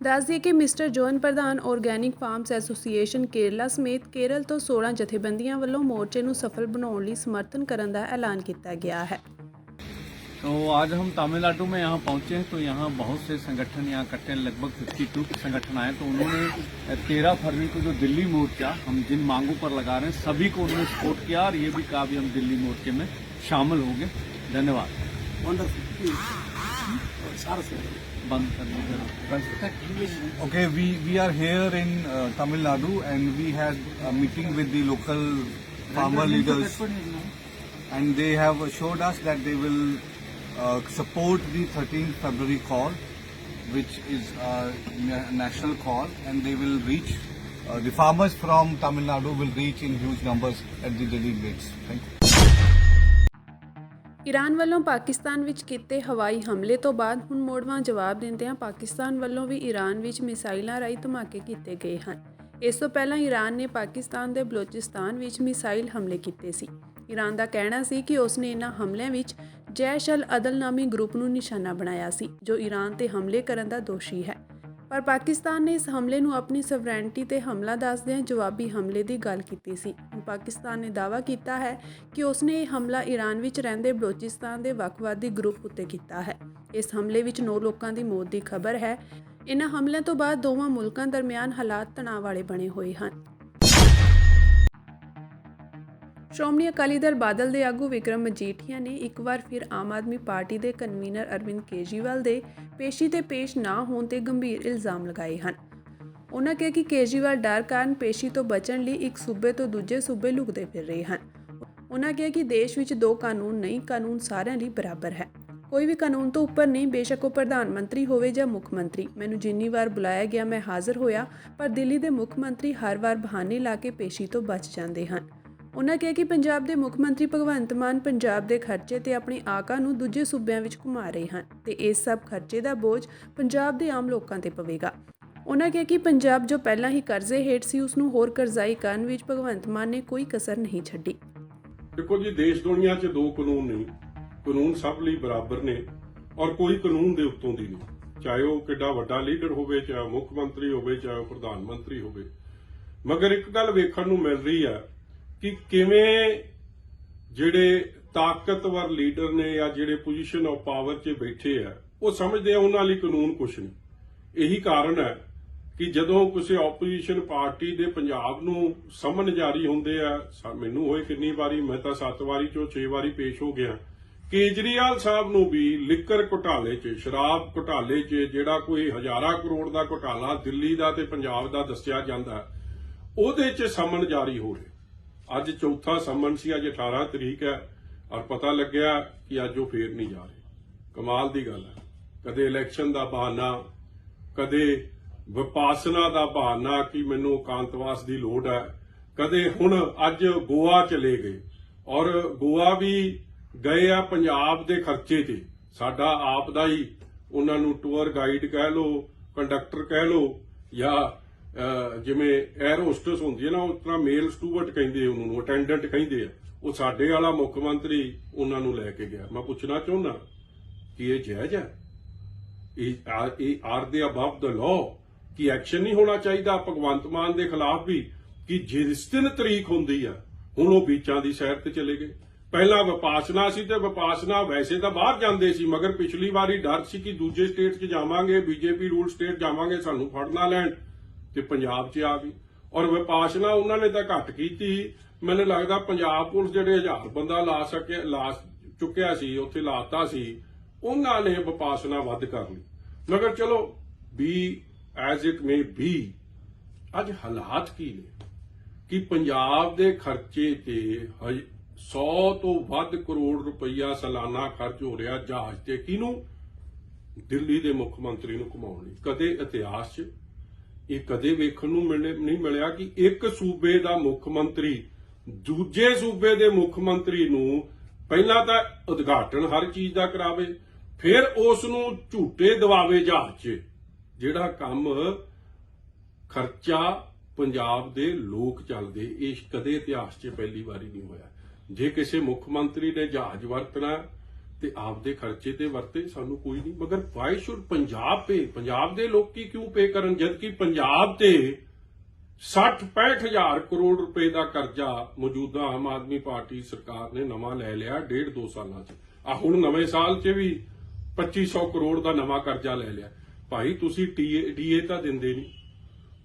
ਦੱਸ ਦਈਏ ਕਿ ਮਿਸਟਰ ਜੋਨ ਪ੍ਰਧਾਨ ਆਰਗੈਨਿਕ ਫਾਰਮਸ ਐਸੋਸੀਏਸ਼ਨ ਕੇਰਲਾ ਸਮੇਤ ਕੇਰਲ ਤੋਂ 16 ਜਥੇਬੰਦੀਆਂ ਵੱਲੋਂ ਮੋਰਚੇ ਨੂੰ ਸਫਲ ਬਣਾਉਣ ਲਈ ਸਮਰਥਨ ਕਰਨ ਦਾ ਐਲਾਨ ਕੀਤਾ ਗਿਆ ਹੈ। तो आज हम तमिलनाडु में यहाँ पहुँचे हैं, तो यहाँ बहुत से संगठन यहाँ इकट्ठे हैं, लगभग 52 संगठन आए। तो उन्होंने 13 फरवरी को जो दिल्ली मोर्चा हम जिन मांगों पर लगा रहे हैं सभी को उन्होंने सपोर्ट किया और ये भी कहा भी हम दिल्ली मोर्चे में शामिल होंगे। धन्यवाद। बंद करने Okay, we are here in Tamil Nadu and we had a meeting with the local farmer leaders and they have assured us that they will support the 13th February call, which is a national call, and they will reach, the farmers from Tamil Nadu will reach in huge numbers at the Delhi gates. Thank you. Iran ਵੱਲੋਂ ਪਾਕਿਸਤਾਨ ਵਿੱਚ ਕੀਤੇ ਹਵਾਈ ਹਮਲੇ ਤੋਂ ਬਾਅਦ ਹੁਣ ਮੋੜਵਾਂ ਜਵਾਬ ਦਿੰਦਿਆਂ ਪਾਕਿਸਤਾਨ ਵੱਲੋਂ ਵੀ ਈਰਾਨ ਵਿੱਚ ਮਿਸਾਈਲਾਂ ਰਾਹੀਂ ਧਮਾਕੇ ਕੀਤੇ ਗਏ ਹਨ। ਇਸ ਤੋਂ ਪਹਿਲਾਂ ਈਰਾਨ ਨੇ ਪਾਕਿਸਤਾਨ ਦੇ ਬਲੋਚਿਸਤਾਨ ਵਿੱਚ ਮਿਸਾਈਲ ਹਮਲੇ ਕੀਤੇ ਸੀ। ਈਰਾਨ ਦਾ ਕਹਿਣਾ ਸੀ ਕਿ ਉਸਨੇ ਇਨ੍ਹਾਂ ਹਮਲਿਆਂ ਵਿੱਚ ਜੈਸ਼ ਅਲ ਅਦਲ ਨਾਮੀ ਗਰੁੱਪ ਨੂੰ ਨਿਸ਼ਾਨਾ ਬਣਾਇਆ ਸੀ, ਜੋ ਈਰਾਨ ਤੇ ਹਮਲੇ ਕਰਨ ਦਾ ਦੋਸ਼ੀ ਹੈ। ਪਰ ਪਾਕਿਸਤਾਨ ਨੇ ਇਸ ਹਮਲੇ ਨੂੰ ਆਪਣੀ ਸਵਰੈਨਟੀ ਤੇ ਹਮਲਾ ਦੱਸਦਿਆਂ ਜਵਾਬੀ ਹਮਲੇ ਦੀ ਗੱਲ ਕੀਤੀ ਸੀ। ਪਾਕਿਸਤਾਨ ਨੇ ਦਾਅਵਾ ਕੀਤਾ ਹੈ ਕਿ ਉਸਨੇ ਇਹ ਹਮਲਾ ਈਰਾਨ ਵਿੱਚ ਰਹਿੰਦੇ ਬਲੋਚਿਸਤਾਨ ਦੇ ਵੱਖਵਾਦੀ ਗਰੁੱਪ ਉੱਤੇ ਕੀਤਾ ਹੈ। ਇਸ ਹਮਲੇ ਵਿੱਚ 9 ਲੋਕਾਂ ਦੀ ਮੌਤ ਦੀ ਖਬਰ ਹੈ। ਇਨ੍ਹਾਂ ਹਮਲਿਆਂ ਤੋਂ ਬਾਅਦ ਦੋਵਾਂ ਮੁਲਕਾਂ ਦਰਮਿਆਨ ਹਾਲਾਤ ਤਣਾਅ ਵਾਲੇ ਬਣੇ ਹੋਏ ਹਨ। ਸ਼੍ਰੋਮਣੀ ਅਕਾਲੀ ਦਲ ਬਾਦਲ ਦੇ ਆਗੂ ਵਿਕਰਮ ਮਜੀਠੀਆ ਨੇ ਇੱਕ ਵਾਰ ਫਿਰ ਆਮ ਆਦਮੀ ਪਾਰਟੀ ਦੇ ਕਨਵੀਨਰ ਅਰਵਿੰਦ ਕੇਜਰੀਵਾਲ ਦੇ ਪੇਸ਼ੀ ਤੇ ਪੇਸ਼ ਨਾ ਹੋਣ ਤੇ ਗੰਭੀਰ ਇਲਜ਼ਾਮ ਲਗਾਏ ਹਨ। ਉਨ੍ਹਾਂ ਕਿਹਾ ਕਿ ਕੇਜਰੀਵਾਲ ਡਰ ਕਾਰਨ ਪੇਸ਼ੀ ਤੋਂ ਬਚਣ ਲਈ ਇੱਕ ਸੂਬੇ ਤੋਂ ਦੂਜੇ ਸੂਬੇ ਲੁਕਦੇ ਫਿਰ ਰਹੇ ਹਨ। ਉਨ੍ਹਾਂ ਕਿਹਾ ਕਿ ਦੇਸ਼ ਵਿੱਚ 2 ਕਾਨੂੰਨ ਨਹੀਂ, ਕਾਨੂੰਨ ਸਾਰਿਆਂ ਲਈ ਬਰਾਬਰ ਹੈ। ਕੋਈ ਵੀ ਕਾਨੂੰਨ ਤੋਂ ਉੱਪਰ ਨਹੀਂ, ਬੇਸ਼ੱਕ ਉਹ ਪ੍ਰਧਾਨ ਮੰਤਰੀ ਹੋਵੇ ਜਾਂ ਮੁੱਖ ਮੰਤਰੀ। ਮੈਨੂੰ ਜਿੰਨੀ ਵਾਰ ਬੁਲਾਇਆ ਗਿਆ ਮੈਂ ਹਾਜ਼ਰ ਹੋਇਆ, ਪਰ ਦਿੱਲੀ ਦੇ ਮੁੱਖ ਮੰਤਰੀ ਹਰ ਵਾਰ ਬਹਾਨੇ ਲਾ ਕੇ ਪੇਸ਼ੀ ਤੋਂ ਬਚ ਜਾਂਦੇ ਹਨ। ਉਨ੍ਹਾਂ ਕਿਹਾ ਕਿ ਪੰਜਾਬ ਦੇ ਮੁੱਖ ਮੰਤਰੀ ਭਗਵੰਤ ਮਾਨ ਪੰਜਾਬ ਦੇ ਖਰਚੇ ਤੇ ਆਪਣੇ ਆਕਾ ਨੂੰ ਦੂਜੇ ਸੂਬਿਆਂ ਵਿੱਚ ਘੁਮਾ ਰਹੇ ਹਨ ਤੇ ਇਸ ਸਭ ਖਰਚੇ ਦਾ ਬੋਝ ਪੰਜਾਬ ਦੇ ਆਮ ਲੋਕਾਂ ਤੇ ਪਵੇਗਾ। ਉਨ੍ਹਾਂ ਕਿਹਾ ਕਿ ਪੰਜਾਬ ਜੋ ਪਹਿਲਾਂ ਹੀ ਕਰਜ਼ੇ ਹੇਠ ਸੀ, ਉਸ ਨੂੰ ਹੋਰ ਕਰਜ਼ਾਈ ਕਰਨ ਵਿੱਚ ਭਗਵੰਤ ਮਾਨ ਨੇ ਕੋਈ ਕਸਰ ਨਹੀਂ ਛੱਡੀ। ਦੇਖੋ ਜੀ, ਦੇਸ਼ ਦੁਨੀਆ 'ਚ 2 ਕਾਨੂੰਨ ਨਹੀਂ, ਕਾਨੂੰਨ ਸਭ ਲਈ ਬਰਾਬਰ ਨੇ ਔਰ ਕੋਈ ਕਾਨੂੰਨ ਦੇ ਉੱਤੋਂ ਦੀ ਨਹੀਂ, ਚਾਹੇ ਉਹ ਕਿੱਡਾ ਵੱਡਾ ਲੀਡਰ ਹੋਵੇ, ਚਾਹੇ ਮੁੱਖ ਮੰਤਰੀ ਹੋਵੇ, ਚਾਹੇ ਉਹ ਪ੍ਰਧਾਨ ਮੰਤਰੀ ਹੋਵੇ। ਮਗਰ ਇੱਕ ਗੱਲ ਵੇਖਣ ਨੂੰ ਮਿਲ ਰਹੀ ਹੈ ਕਿ ਕਿਵੇਂ ਜਿਹੜੇ ਤਾਕਤਵਰ ਲੀਡਰ ਨੇ ਜਾਂ ਜਿਹੜੇ ਪੋਜੀਸ਼ਨ ਆਫ ਪਾਵਰ 'ਚ ਬੈਠੇ ਆ, ਉਹ ਸਮਝਦੇ ਆ ਉਹਨਾਂ ਲਈ ਕਾਨੂੰਨ ਕੁਛ ਨਹੀਂ। ਇਹੀ ਕਾਰਨ ਹੈ ਕਿ ਜਦੋਂ ਕਿਸੇ ਆਪੋਜੀਸ਼ਨ ਪਾਰਟੀ ਦੇ ਪੰਜਾਬ ਨੂੰ ਸਮਨ ਜਾਰੀ ਹੁੰਦੇ ਆ, ਮੈਨੂੰ ਹੋਏ ਕਿੰਨੀ ਵਾਰੀ, ਮੈਂ ਤਾਂ 7 ਵਾਰੀ ਚੋਂ 6 ਵਾਰੀ ਪੇਸ਼ ਹੋ ਗਿਆ। ਕੇਜਰੀਵਾਲ ਸਾਹਿਬ ਨੂੰ ਵੀ ਲਿਕਰ ਘੁਟਾਲੇ 'ਚ, ਸ਼ਰਾਬ ਘੁਟਾਲੇ 'ਚ, ਜਿਹੜਾ ਕੋਈ ਹਜ਼ਾਰਾਂ ਕਰੋੜ ਦਾ ਘੁਟਾਲਾ ਦਿੱਲੀ ਦਾ ਤੇ ਪੰਜਾਬ ਦਾ ਦੱਸਿਆ ਜਾਂਦਾ, ਉਹਦੇ 'ਚ ਸਮਨ ਜਾਰੀ ਹੋ ਰਹੇ। ਅੱਜ ਚੌਥਾ ਸਮਨ ਸੀ, ਅੱਜ 18 ਤਰੀਕ ਹੈ ਔਰ ਪਤਾ ਲੱਗਿਆ ਕਿ ਅੱਜ ਉਹ ਫੇਰ ਨਹੀਂ ਜਾ ਰਹੇ। ਕਮਾਲ ਦੀ ਗੱਲ ਹੈ, ਕਦੇ ਇਲੈਕਸ਼ਨ ਦਾ ਬਹਾਨਾ, ਕਦੇ ਵਿਪਾਸਨਾ ਦਾ ਬਹਾਨਾ ਕਿ ਮੈਨੂੰ ਇਕਾਂਤਵਾਸ ਦੀ ਲੋੜ ਹੈ, ਕਦੇ ਹੁਣ ਅੱਜ ਗੋਆ ਚਲੇ ਗਏ ਔਰ ਗੋਆ ਵੀ ਗਏ ਆ ਪੰਜਾਬ ਦੇ ਖਰਚੇ ਤੇ। ਸਾਡਾ ਆਪ ਦਾ ਹੀ ਉਹਨਾਂ ਨੂੰ ਟੂਰ ਗਾਈਡ ਕਹਿ ਲਓ, ਕੰਡਕਟਰ ਕਹਿ ਲਓ, ਜਾਂ ਜਿਵੇਂ 에ਅਰ ਹੋਸਟਸ ਹੁੰਦੀ ਹੈ ਨਾ, ਉਸ ਤਰ੍ਹਾਂ ਮੇਲ ਸਟੂਵਰਟ ਕਹਿੰਦੇ ਉਹਨੂੰ, ਅਟੈਂਡੈਂਟ ਕਹਿੰਦੇ ਆ, ਉਹ ਸਾਡੇ ਵਾਲਾ ਮੁੱਖ ਮੰਤਰੀ ਉਹਨਾਂ ਨੂੰ ਲੈ ਕੇ ਗਿਆ। ਮੈਂ ਪੁੱਛਣਾ ਚਾਹੁੰਦਾ ਕਿ ਇਹ ਜਾਇਜ਼ ਹੈ? ਇਹ ਆਰ ਦੇ above the law? Ki action ਨਹੀਂ ਹੋਣਾ ਚਾਹੀਦਾ ਭਗਵੰਤ ਮਾਨ ਦੇ ਖਿਲਾਫ ਵੀ ਕਿ ਜਿਸ ਦਿਨ ਤਰੀਕ ਹੁੰਦੀ ਆ, ਹੁਣ ਉਹ ਬੀਚਾਂ ਦੀ ਸੈਰ ਤੇ ਚਲੇ ਗਏ। ਪਹਿਲਾਂ ਵਿਪਾਸਨਾ ਸੀ ਤੇ ਵਿਪਾਸਨਾ ਵੈਸੇ ਤਾਂ ਬਾਹਰ ਜਾਂਦੇ ਸੀ, ਮਗਰ ਪਿਛਲੀ ਵਾਰੀ ਡਰ ਸੀ ਕਿ ਦੂਜੇ ਸਟੇਟ 'ਚ ਜਾਵਾਂਗੇ, ਬੀਜੇਪੀ ਰੂਲ ਸਟੇਟ ਜਾਵਾਂਗੇ, ਸਾਨੂੰ ਫੜ ਨਾ ਲੈਣ, ਤੇ ਪੰਜਾਬ 'ਚ ਆ ਗਈ। ਔਰ ਵਿਪਾਸਨਾ ਉਹਨਾਂ ਨੇ ਤਾਂ ਘੱਟ ਕੀਤੀ। ਮੈਨੂੰ ਲੱਗਦਾ ਪੰਜਾਬ ਪੁਲਿਸ ਜਿਹੜੇ 1000 ਬੰਦਾ ਲਾ ਚੁੱਕਿਆ ਸੀ, ਉੱਥੇ ਲਾਤਾ ਸੀ, ਉਹਨਾਂ ਨੇ ਵਿਪਾਸਨਾ ਵੱਧ ਕਰ ਲਈ। ਮਗਰ ਚਲੋ be as it may be, ਅੱਜ ਹਾਲਾਤ ਕੀ ਨੇ ਕਿ ਪੰਜਾਬ ਦੇ ਖਰਚੇ ਤੇ 100 ਤੋਂ ਵੱਧ ਕਰੋੜ ਰੁਪਈਆ ਸਾਲਾਨਾ ਖਰਚ ਹੋ ਰਿਹਾ ਜਹਾਜ਼ ਤੇ। ਕਿਹਨੂੰ? ਦਿੱਲੀ ਦੇ ਮੁੱਖ ਮੰਤਰੀ ਨੂੰ ਘੁਮਾਉਣ ਲਈ। ਕਦੇ ਇਤਿਹਾਸ 'ਚ ਇਹ ਕਦੇ ਵੇਖਣ ਨੂੰ ਨਹੀਂ ਮਿਲਿਆ ਕਿ ਇੱਕ ਸੂਬੇ ਦਾ ਮੁੱਖ ਮੰਤਰੀ ਦੂਜੇ ਸੂਬੇ ਦੇ ਮੁੱਖ ਮੰਤਰੀ ਨੂੰ ਪਹਿਲਾਂ ਤਾਂ ਉਦਘਾਟਨ ਹਰ ਚੀਜ਼ ਦਾ ਕਰਾਵੇ, ਫਿਰ ਉਸ ਨੂੰ ਝੂਟੇ ਦਵਾਵੇ ਜਹਾਜ਼ 'ਚ। ਜਿਹੜਾ ਕੰਮ ਖਰਚਾ ਪੰਜਾਬ ਦੇ ਲੋਕ ਚੱਲਦੇ, ਇਹ ਕਦੇ ਇਤਿਹਾਸ 'ਚ ਪਹਿਲੀ ਵਾਰੀ ਨਹੀਂ ਹੋਇਆ। ਜੇ ਕਿਸੇ ਮੁੱਖ ਮੰਤਰੀ ਨੇ ਜਹਾਜ਼ ਵਰਤਣਾ ਤੇ ਆਪਦੇ ਖਰਚੇ ਤੇ ਵਰਤੇ, ਸਾਨੂੰ ਕੋਈ ਨਹੀਂ। ਮਗਰ ਵਾਈ ਸ਼ੁਡ ਪੰਜਾਬ ਪੇ? ਪੰਜਾਬ ਦੇ ਲੋਕੀ ਕਿਉਂ ਪੇ ਕਰਨ, ਜਦ ਕਿ ਪੰਜਾਬ ਤੇ 60-65 ਹਜ਼ਾਰ ਕਰੋੜ ਰੁਪਏ ਦਾ ਕਰਜ਼ਾ ਮੌਜੂਦਾ ਆਮ ਆਦਮੀ ਪਾਰਟੀ ਸਰਕਾਰ ਨੇ ਨਵਾਂ ਲੈ ਲਿਆ 1.5-2 ਸਾਲਾਂ 'ਚ। ਆ ਹੁਣ ਨਵੇਂ ਸਾਲ 'ਚ ਵੀ 2500 ਕਰੋੜ ਦਾ ਨਵਾਂ ਕਰਜ਼ਾ ਲੈ ਲਿਆ। ਭਾਈ ਤੁਸੀਂ ਡੀਏ ਤਾਂ ਦਿੰਦੇ ਨਹੀਂ,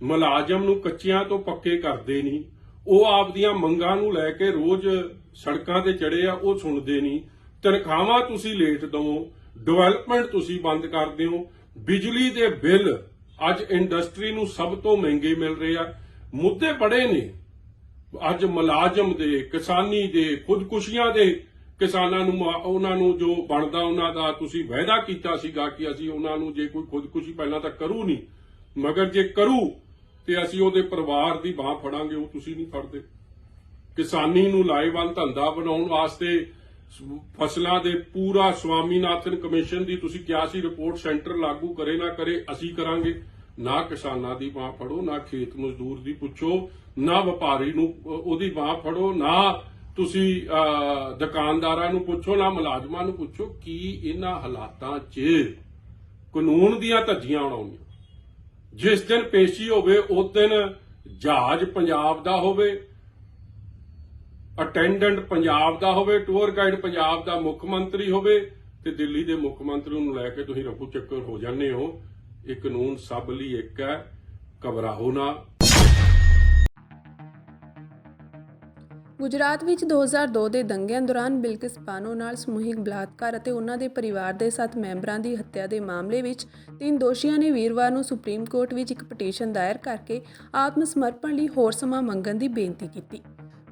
ਮੁਲਾਜ਼ਮ ਨੂੰ ਕੱਚਿਆਂ ਤੋਂ ਪੱਕੇ ਕਰਦੇ ਨਹੀਂ, ਉਹ ਆਪਦੀਆਂ ਮੰਗਾਂ ਨੂੰ ਲੈ ਕੇ ਰੋਜ਼ ਸੜਕਾਂ ਤੇ ਚੜੇ ਆ, ਉਹ ਸੁਣਦੇ ਨਹੀਂ। ਤਨਖਾਹਾਂ ਤੁਸੀਂ ਲੇਟ ਦਵੋ, ਡਿਵੈਲਪਮੈਂਟ ਤੁਸੀਂ ਬੰਦ ਕਰਦੇ ਹੋ, ਬਿਜਲੀ ਦੇ ਬਿੱਲ ਅੱਜ ਇੰਡਸਟਰੀ ਨੂੰ ਸਭ ਤੋਂ ਮਹਿੰਗੇ ਮਿਲ ਰਹੇ ਆ। ਮੁੱਦੇ ਬੜੇ ਨੇ ਅੱਜ ਮੁਲਾਜ਼ਮ ਦੇ, ਕਿਸਾਨੀ ਦੇ, ਖੁਦਕੁਸ਼ੀਆਂ ਦੇ। ਕਿਸਾਨਾਂ ਨੂੰ ਉਹਨਾਂ ਨੂੰ ਜੋ ਬਣਦਾ ਉਹਨਾਂ ਦਾ ਤੁਸੀਂ ਵਾਅਦਾ ਕੀਤਾ ਸੀਗਾ ਕਿ ਅਸੀਂ ਉਹਨਾਂ ਨੂੰ ਜੇ ਕੋਈ ਖੁਦਕੁਸ਼ੀ ਪਹਿਲਾਂ ਤਾਂ ਕਰੂ ਨਹੀਂ, ਮਗਰ ਜੇ ਕਰੂ ਤੇ ਅਸੀਂ ਉਹਦੇ ਪਰਿਵਾਰ ਦੀ ਬਾਹ ਫੜਾਂਗੇ, ਉਹ ਤੁਸੀਂ ਨਹੀਂ ਫੜਦੇ। ਕਿਸਾਨੀ ਨੂੰ ਲਾਹੇਵੰਦ ਧੰਦਾ ਬਣਾਉਣ ਵਾਸਤੇ ਫਸਲਾਂ ਦੇ ਪੂਰਾ ਸਵਾਮੀਨਾਥਨ ਕਮਿਸ਼ਨ ਦੀ ਤੁਸੀਂ ਕਿਹਾ ਸੀ ਰਿਪੋਰਟ ਸੈਂਟਰ ਲਾਗੂ ਕਰੇ ਨਾ ਕਰੇ, ਅਸੀਂ ਕਰਾਂਗੇ। ਨਾ ਕਿਸਾਨਾਂ ਦੀ ਬਾਹ ਫੜੋ, ਨਾ ਖੇਤ ਮਜ਼ਦੂਰ ਦੀ ਪੁੱਛੋ, ਨਾ ਵਪਾਰੀ ਨੂੰ ਉਹਦੀ ਬਾਹ ਫੜੋ, ਨਾ ਤੁਸੀਂ ਦੁਕਾਨਦਾਰਾਂ ਨੂੰ ਪੁੱਛੋ, ਨਾ ਮੁਲਾਜ਼ਮਾਂ ਨੂੰ ਪੁੱਛੋ। ਕੀ ਇਹਨਾਂ ਹਾਲਾਤਾਂ 'ਚ ਕਾਨੂੰਨ ਦੀਆਂ ਧੱਜੀਆਂ ਉਡਾਉਣੀਆਂ? ਜਿਸ ਦਿਨ ਪੇਸ਼ੀ ਹੋਵੇ ਉਸ ਦਿਨ ਜਹਾਜ਼ ਪੰਜਾਬ ਦਾ ਹੋਵੇ, ਅਟੈਂਡੈਂਟ ਪੰਜਾਬ ਦਾ ਹੋਵੇ, ਟੂਰ ਗਾਈਡ ਪੰਜਾਬ ਦਾ ਮੁੱਖ ਮੰਤਰੀ ਹੋਵੇ, ਤੇ ਦਿੱਲੀ ਦੇ ਮੁੱਖ ਮੰਤਰੀ ਨੂੰ ਲੈ ਕੇ ਤੁਸੀਂ ਰਫੂ ਚੱਕਰ ਹੋ ਜਾਂਦੇ ਹੋ। ਇਹ ਕਾਨੂੰਨ ਸਭ ਲਈ ਇੱਕ ਹੈ, ਘਬਰਾਓ ਨਾ। ਗੁਜਰਾਤ ਵਿੱਚ 2002 ਦੇ ਦੰਗਿਆਂ ਦੌਰਾਨ ਬਿਲਕਿਸ ਬਾਨੋ ਨਾਲ ਸਮੂਹਿਕ ਬਲਾਤਕਾਰ ਅਤੇ ਉਹਨਾਂ ਦੇ ਪਰਿਵਾਰ ਦੇ 7 ਮੈਂਬਰਾਂ ਦੀ ਹੱਤਿਆ ਦੇ ਮਾਮਲੇ ਵਿੱਚ 3 ਦੋਸ਼ੀਆਂ ਨੇ ਵੀਰਵਾਰ ਨੂੰ ਸੁਪਰੀਮ ਕੋਰਟ ਵਿੱਚ ਇੱਕ ਪਟੀਸ਼ਨ ਦਾਇਰ ਕਰਕੇ ਆਤਮ ਸਮਰਪਣ ਲਈ ਹੋਰ ਸਮਾਂ ਮੰਗਣ ਦੀ ਬੇਨਤੀ ਕੀਤੀ।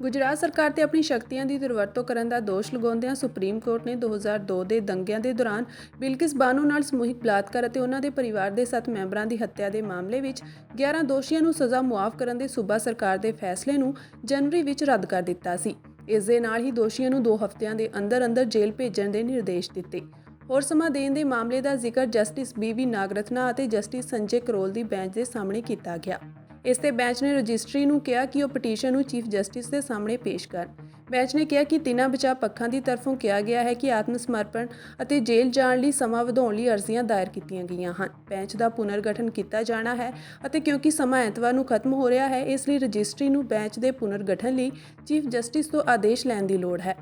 ਗੁਜਰਾਤ ਸਰਕਾਰ ਤੇ ਆਪਣੀ ਸ਼ਕਤੀਆਂ ਦੀ ਦੁਰਵਰਤੋਂ ਕਰਨ ਦਾ ਦੋਸ਼ ਲਗਾਉਂਦਿਆਂ ਸੁਪਰੀਮ ਕੋਰਟ ਨੇ 2002 ਦੇ ਦੰਗਿਆਂ ਦੇ ਦੌਰਾਨ ਬਿਲਕਿਸ ਬਾਨੋ ਨਾਲ ਸਮੂਹਿਕ ਬਲਾਤਕਾਰ ਅਤੇ ਉਹਨਾਂ ਦੇ ਪਰਿਵਾਰ ਦੇ 7 ਮੈਂਬਰਾਂ ਦੀ ਹੱਤਿਆ ਦੇ ਮਾਮਲੇ ਵਿੱਚ 11 ਦੋਸ਼ੀਆਂ ਨੂੰ ਸਜ਼ਾ ਮੁਆਫ ਕਰਨ ਦੇ ਸੂਬਾ ਸਰਕਾਰ ਦੇ ਫੈਸਲੇ ਨੂੰ ਜਨਵਰੀ ਵਿੱਚ ਰੱਦ ਕਰ ਦਿੱਤਾ ਸੀ। ਇਸ ਦੇ ਨਾਲ ਹੀ ਦੋਸ਼ੀਆਂ ਨੂੰ 2 ਹਫ਼ਤਿਆਂ ਦੇ ਅੰਦਰ ਜੇਲ੍ਹ ਭੇਜਣ ਦੇ ਨਿਰਦੇਸ਼ ਦਿੱਤੇ। ਹੋਰ ਸਮਾਂ ਦੇਣ ਦੇ ਮਾਮਲੇ ਦਾ ਜ਼ਿਕਰ ਜਸਟਿਸ ਬੀ ਨਾਗਰਤਨਾ ਅਤੇ ਜਸਟਿਸ ਸੰਜੇ ਕਰੋਲ ਦੀ ਬੈਂਚ ਦੇ ਸਾਹਮਣੇ ਕੀਤਾ ਗਿਆ। ਇਸ ਤੇ ਬੈਂਚ ਨੇ ਰਜਿਸਟਰੀ ਨੂੰ ਕਿਹਾ ਕਿ ਉਹ ਪਟੀਸ਼ਨ ਨੂੰ ਚੀਫ ਜਸਟਿਸ ਦੇ ਸਾਹਮਣੇ ਪੇਸ਼ ਕਰਨ। ਬੈਂਚ ਨੇ ਕਿਹਾ ਕਿ ਤਿੰਨਾਂ ਬਚਾਅ ਪੱਖਾਂ ਦੀ ਤਰਫੋਂ ਕਿਹਾ ਗਿਆ ਹੈ ਕਿ ਆਤਮ ਸਮਰਪਣ ਅਤੇ ਜੇਲ੍ਹ ਜਾਣ ਲਈ ਸਮਾਂ ਵਧਾਉਣ ਲਈ ਅਰਜ਼ੀਆਂ ਦਾਇਰ ਕੀਤੀਆਂ ਗਈਆਂ ਹਨ। ਬੈਂਚ ਦਾ ਪੁਨਰਗਠਨ ਕੀਤਾ ਜਾਣਾ ਹੈ ਅਤੇ ਕਿਉਂਕਿ ਸਮਾਂ ਐਤਵਾਰ ਨੂੰ ਖਤਮ ਹੋ ਰਿਹਾ ਹੈ, ਇਸ ਲਈ ਰਜਿਸਟਰੀ ਨੂੰ ਬੈਂਚ ਦੇ ਪੁਨਰਗਠਨ ਲਈ ਚੀਫ ਜਸਟਿਸ ਤੋਂ ਆਦੇਸ਼ ਲੈਣ ਦੀ ਲੋੜ ਹੈ।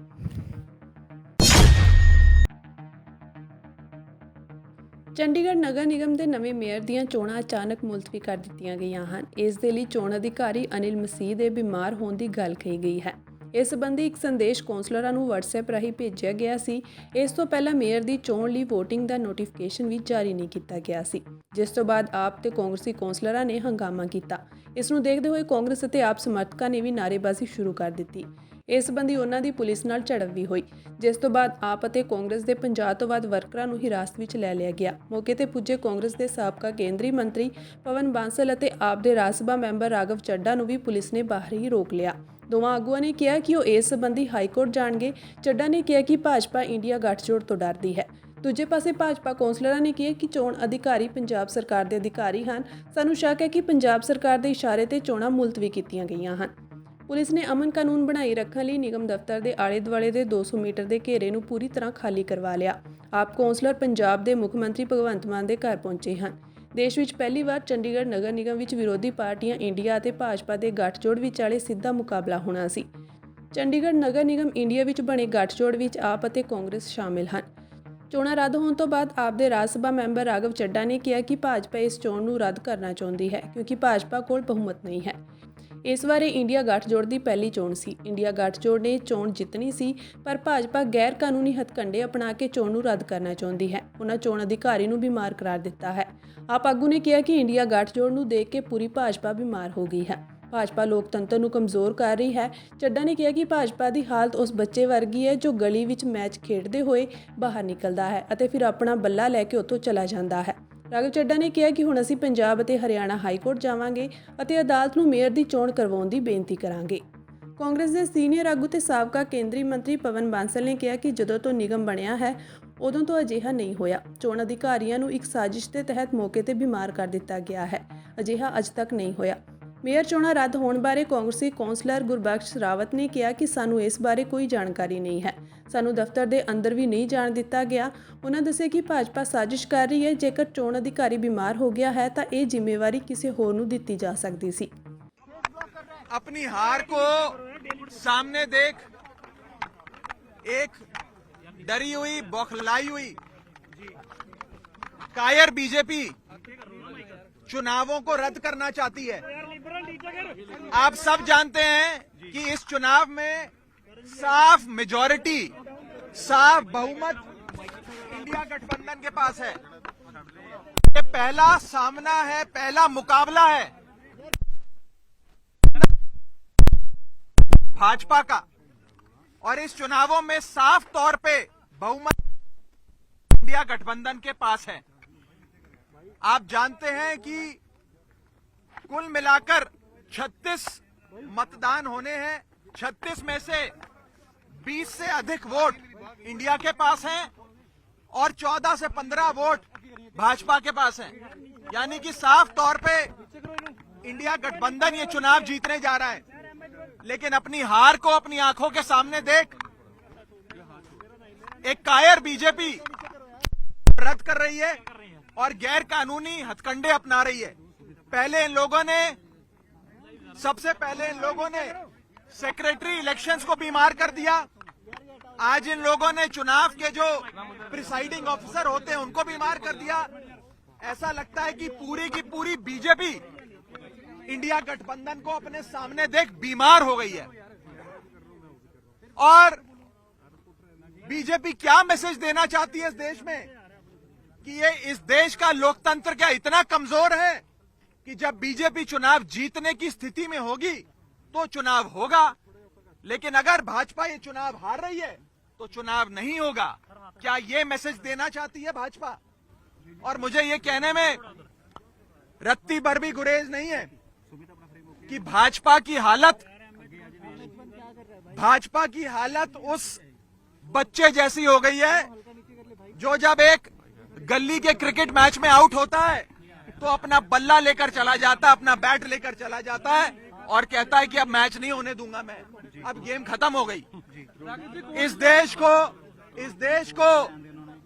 ਚੰਡੀਗੜ੍ਹ ਨਗਰ ਨਿਗਮ ਦੇ ਨਵੇਂ ਮੇਅਰ ਦੀਆਂ ਚੋਣਾਂ ਅਚਾਨਕ ਮੁਲਤਵੀ ਕਰ ਦਿੱਤੀਆਂ ਗਈਆਂ ਹਨ। ਇਸ ਦੇ ਲਈ ਚੋਣ ਅਧਿਕਾਰੀ ਅਨਿਲ ਮਸੀਹ ਦੇ ਬਿਮਾਰ ਹੋਣ ਦੀ ਗੱਲ ਕਹੀ ਗਈ ਹੈ। ਇਸ ਸੰਬੰਧੀ ਇੱਕ ਸੰਦੇਸ਼ ਕੌਂਸਲਰਾਂ ਨੂੰ WhatsApp ਰਾਹੀਂ ਭੇਜਿਆ ਗਿਆ ਸੀ। ਇਸ ਤੋਂ ਪਹਿਲਾਂ ਮੇਅਰ ਦੀ ਚੋਣ ਲਈ VOTING ਦਾ ਨੋਟੀਫਿਕੇਸ਼ਨ ਵੀ ਜਾਰੀ ਨਹੀਂ ਕੀਤਾ ਗਿਆ ਸੀ, ਜਿਸ ਤੋਂ ਬਾਅਦ ਆਪ ਤੇ ਕਾਂਗਰਸੀ ਕੌਂਸਲਰਾਂ ਨੇ ਹੰਗਾਮਾ ਕੀਤਾ। ਇਸ ਨੂੰ ਦੇਖਦੇ ਹੋਏ ਕਾਂਗਰਸ ਅਤੇ ਆਪ ਸਮਰਥਕਾਂ ਨੇ ਵੀ ਨਾਅਰੇਬਾਜ਼ੀ ਸ਼ੁਰੂ ਕਰ ਦਿੱਤੀ। ਇਸ ਸੰਬੰਧੀ ਉਹਨਾਂ ਦੀ ਪੁਲਿਸ ਨਾਲ ਝੜਪ ਵੀ ਹੋਈ, ਜਿਸ ਤੋਂ ਬਾਅਦ ਆਪ ਅਤੇ ਕਾਂਗਰਸ ਦੇ 50 ਤੋਂ ਵੱਧ ਵਰਕਰਾਂ ਨੂੰ ਹਿਰਾਸਤ ਵਿੱਚ ਲੈ ਲਿਆ ਗਿਆ। ਮੌਕੇ ਤੇ ਪੁੱਜੇ ਕਾਂਗਰਸ ਦੇ ਸਾਬਕਾ ਕੇਂਦਰੀ ਮੰਤਰੀ ਪਵਨ ਬਾਂਸਲ ਅਤੇ ਆਪ ਦੇ ਰਾਜ ਸਭਾ ਮੈਂਬਰ ਰਾਘਵ ਚੱਡਾ ਨੂੰ ਵੀ ਪੁਲਿਸ ਨੇ ਬਾਹਰ ਹੀ ਰੋਕ ਲਿਆ। ਦੋਵਾਂ ਆਗੂਆਂ ਨੇ ਕਿਹਾ ਕਿ ਉਹ ਇਸ ਸੰਬੰਧੀ ਹਾਈਕੋਰਟ ਜਾਣਗੇ। ਚੱਡਾ ਨੇ ਕਿਹਾ ਕਿ ਭਾਜਪਾ ਇੰਡੀਆ ਗੱਠਜੋੜ ਤੋਂ ਡਰਦੀ ਹੈ। ਦੂਜੇ ਪਾਸੇ ਭਾਜਪਾ ਕੌਂਸਲਰਾਂ ਨੇ ਕਿਹਾ ਕਿ ਚੋਣ ਅਧਿਕਾਰੀ ਪੰਜਾਬ ਸਰਕਾਰ ਦੇ ਅਧਿਕਾਰੀ ਹਨ। ਸਾਨੂੰ ਸ਼ੱਕ ਹੈ ਕਿ ਪੰਜਾਬ ਸਰਕਾਰ ਦੇ ਇਸ਼ਾਰੇ ਤੇ ਚੋਣਾਂ ਮੁਲਤਵੀ ਕੀਤੀਆਂ ਗਈਆਂ ਹਨ। ਪੁਲਿਸ ਨੇ ਅਮਨ ਕਾਨੂੰਨ ਬਣਾਈ ਰੱਖਣ ਲਈ ਨਿਗਮ ਦਫ਼ਤਰ ਦੇ ਆਲੇ-ਦੁਆਲੇ ਦੇ 200 ਮੀਟਰ ਦੇ ਘੇਰੇ ਨੂੰ ਪੂਰੀ ਤਰ੍ਹਾਂ ਖਾਲੀ ਕਰਵਾ ਲਿਆ। ਆਪ ਕੌਂਸਲਰ ਪੰਜਾਬ ਦੇ ਮੁੱਖ ਮੰਤਰੀ ਭਗਵੰਤ ਮਾਨ ਦੇ ਘਰ ਪਹੁੰਚੇ ਹਨ। ਦੇਸ਼ ਵਿੱਚ ਪਹਿਲੀ ਵਾਰ ਚੰਡੀਗੜ੍ਹ ਨਗਰ ਨਿਗਮ ਵਿੱਚ ਵਿਰੋਧੀ ਪਾਰਟੀਆਂ ਇੰਡੀਆ ਅਤੇ ਭਾਜਪਾ ਦੇ ਗੱਠਜੋੜ ਵਿਚਾਲੇ ਸਿੱਧਾ ਮੁਕਾਬਲਾ ਹੋਣਾ ਸੀ। ਚੰਡੀਗੜ੍ਹ ਨਗਰ ਨਿਗਮ ਇੰਡੀਆ ਵਿੱਚ ਬਣੇ ਗੱਠਜੋੜ ਵਿੱਚ ਆਪ ਅਤੇ ਕਾਂਗਰਸ ਸ਼ਾਮਿਲ ਹਨ। ਚੋਣਾਂ ਰੱਦ ਹੋਣ ਤੋਂ ਬਾਅਦ ਆਪ ਦੇ ਰਾਜ ਸਭਾ ਮੈਂਬਰ ਰਾਘਵ ਚੱਡਾ ਨੇ ਕਿਹਾ ਕਿ ਭਾਜਪਾ ਇਸ ਚੋਣ ਨੂੰ ਰੱਦ ਕਰਨਾ ਚਾਹੁੰਦੀ ਹੈ ਕਿਉਂਕਿ ਭਾਜਪਾ ਕੋਲ ਬਹੁਮਤ ਨਹੀਂ ਹੈ। ਇਸ ਵਾਰ ਇਹ ਇੰਡੀਆ ਗੱਠਜੋੜ ਦੀ ਪਹਿਲੀ ਚੋਣ ਸੀ। ਇੰਡੀਆ ਗੱਠਜੋੜ ਨੇ ਚੋਣ ਜਿੱਤਣੀ ਸੀ, ਪਰ ਭਾਜਪਾ ਗੈਰ ਕਾਨੂੰਨੀ ਹੱਥਕੰਡੇ ਅਪਣਾ ਕੇ ਚੋਣ ਨੂੰ ਰੱਦ ਕਰਨਾ ਚਾਹੁੰਦੀ ਹੈ। ਉਹਨਾਂ ਚੋਣ ਅਧਿਕਾਰੀ ਨੂੰ ਬਿਮਾਰ ਕਰਾਰ ਦਿੱਤਾ ਹੈ। ਆਪ ਆਗੂ ਨੇ ਕਿਹਾ ਕਿ ਇੰਡੀਆ ਗੱਠਜੋੜ ਨੂੰ ਦੇਖ ਕੇ ਪੂਰੀ ਭਾਜਪਾ ਬਿਮਾਰ ਹੋ ਗਈ ਹੈ। ਭਾਜਪਾ ਲੋਕਤੰਤਰ ਨੂੰ ਕਮਜ਼ੋਰ ਕਰ ਰਹੀ ਹੈ। ਚੱਡਾ ਨੇ ਕਿਹਾ ਕਿ ਭਾਜਪਾ ਦੀ ਹਾਲਤ ਉਸ ਬੱਚੇ ਵਰਗੀ ਹੈ ਜੋ ਗਲੀ ਵਿੱਚ ਮੈਚ ਖੇਡਦੇ ਹੋਏ ਬਾਹਰ ਨਿਕਲਦਾ ਹੈ ਅਤੇ ਫਿਰ ਆਪਣਾ ਬੱਲਾ ਲੈ ਕੇ ਉੱਥੋਂ ਚਲਾ ਜਾਂਦਾ ਹੈ। ਰਾਘਵ ਚੱਡਾ ਨੇ ਕਿਹਾ ਕਿ ਹੁਣ ਅਸੀਂ ਪੰਜਾਬ ਅਤੇ ਹਰਿਆਣਾ ਹਾਈਕੋਰਟ ਜਾਵਾਂਗੇ ਅਤੇ ਅਦਾਲਤ ਨੂੰ ਮੇਅਰ ਦੀ ਚੋਣ ਕਰਵਾਉਣ ਦੀ ਬੇਨਤੀ ਕਰਾਂਗੇ। ਕਾਂਗਰਸ ਦੇ ਸੀਨੀਅਰ ਆਗੂ ਤੇ ਸਾਬਕਾ ਕੇਂਦਰੀ ਮੰਤਰੀ ਪਵਨ ਬਾਂਸਲ ਨੇ ਕਿਹਾ ਕਿ ਜਦੋਂ ਤੋਂ ਨਿਗਮ ਬਣਿਆ ਹੈ ਉਦੋਂ ਤੋਂ ਅਜਿਹਾ ਨਹੀਂ ਹੋਇਆ। ਚੋਣ ਅਧਿਕਾਰੀਆਂ ਨੂੰ ਇੱਕ ਸਾਜ਼ਿਸ਼ ਦੇ ਤਹਿਤ ਮੌਕੇ ਤੇ ਬਿਮਾਰ ਕਰ ਦਿੱਤਾ ਗਿਆ ਹੈ। ਅਜਿਹਾ ਅੱਜ ਤੱਕ ਨਹੀਂ ਹੋਇਆ। ਮੇਅਰ ਚੋਣਾਂ ਰੱਦ ਹੋਣ ਬਾਰੇ ਕਾਂਗਰਸੀ ਕੌਂਸਲਰ ਗੁਰਬਖਸ਼ ਰਾਵਤ ਨੇ ਕਿਹਾ ਕਿ ਸਾਨੂੰ ਇਸ ਬਾਰੇ ਕੋਈ ਜਾਣਕਾਰੀ ਨਹੀਂ ਹੈ। ਸਾਨੂੰ ਦਫ਼ਤਰ ਦੇ ਅੰਦਰ ਵੀ ਨਹੀਂ ਜਾਣ ਦਿੱਤਾ ਗਿਆ। ਉਹਨਾਂ ਦੱਸਿਆ ਕਿ ਭਾਜਪਾ ਸਾਜ਼ਿਸ਼ ਕਰ ਰਹੀ ਹੈ। ਜੇਕਰ ਚੋਣ ਅਧਿਕਾਰੀ ਬਿਮਾਰ ਹੋ ਗਿਆ ਹੈ ਤਾਂ ਇਹ ਜ਼ਿੰਮੇਵਾਰੀ ਕਿਸੇ ਹੋਰ ਨੂੰ ਦਿੱਤੀ ਜਾ ਸਕਦੀ ਸੀ। अपनी हार को सामने देख एक डरी हुई, बौखलाई हुई, कायर बीजेपी चुनावों को रद्द करना चाहती है। आप सब जानते हैं कि इस चुनाव में साफ मेजॉरिटी, साफ बहुमत इंडिया गठबंधन के पास है। ये पहला सामना है, पहला मुकाबला है भाजपा का, और इस चुनावों में साफ तौर पे बहुमत इंडिया गठबंधन के पास है। आप जानते हैं कि कुल मिलाकर 36 मतदान होने हैं। 36 में से 20 से अधिक वोट इंडिया के पास हैं और 14 से 15 वोट भाजपा के पास हैं। यानी कि साफ तौर पे इंडिया गठबंधन ये चुनाव जीतने जा रहा है। लेकिन अपनी हार को अपनी आंखों के सामने देख एक कायर बीजेपी रद्द कर रही है और गैर कानूनी हथकंडे अपना रही है। सबसे पहले इन लोगों ने सेक्रेटरी इलेक्शंस को बीमार कर दिया। आज इन लोगों ने चुनाव के जो प्रिसाइडिंग ऑफिसर होते हैं उनको बीमार कर दिया। ऐसा लगता है कि पूरी की पूरी बीजेपी इंडिया गठबंधन को अपने सामने देख बीमार हो गई है। और बीजेपी क्या मैसेज देना चाहती है इस देश में कि ये इस देश का लोकतंत्र क्या इतना कमजोर है कि जब बीजेपी चुनाव जीतने की स्थिति में होगी तो चुनाव होगा, लेकिन अगर भाजपा ये चुनाव हार रही है तो चुनाव नहीं होगा। क्या ये मैसेज देना चाहती है भाजपा? और मुझे ये कहने में रत्ती भर भी गुरेज नहीं है कि भाजपा की हालत उस बच्चे जैसी हो गई है जो जब एक गली के क्रिकेट मैच में आउट होता है तो अपना बल्ला लेकर चला जाता है, अपना बैट लेकर चला जाता है और कहता है कि अब मैच नहीं होने दूंगा मैं, अब गेम खत्म हो गई। इस देश को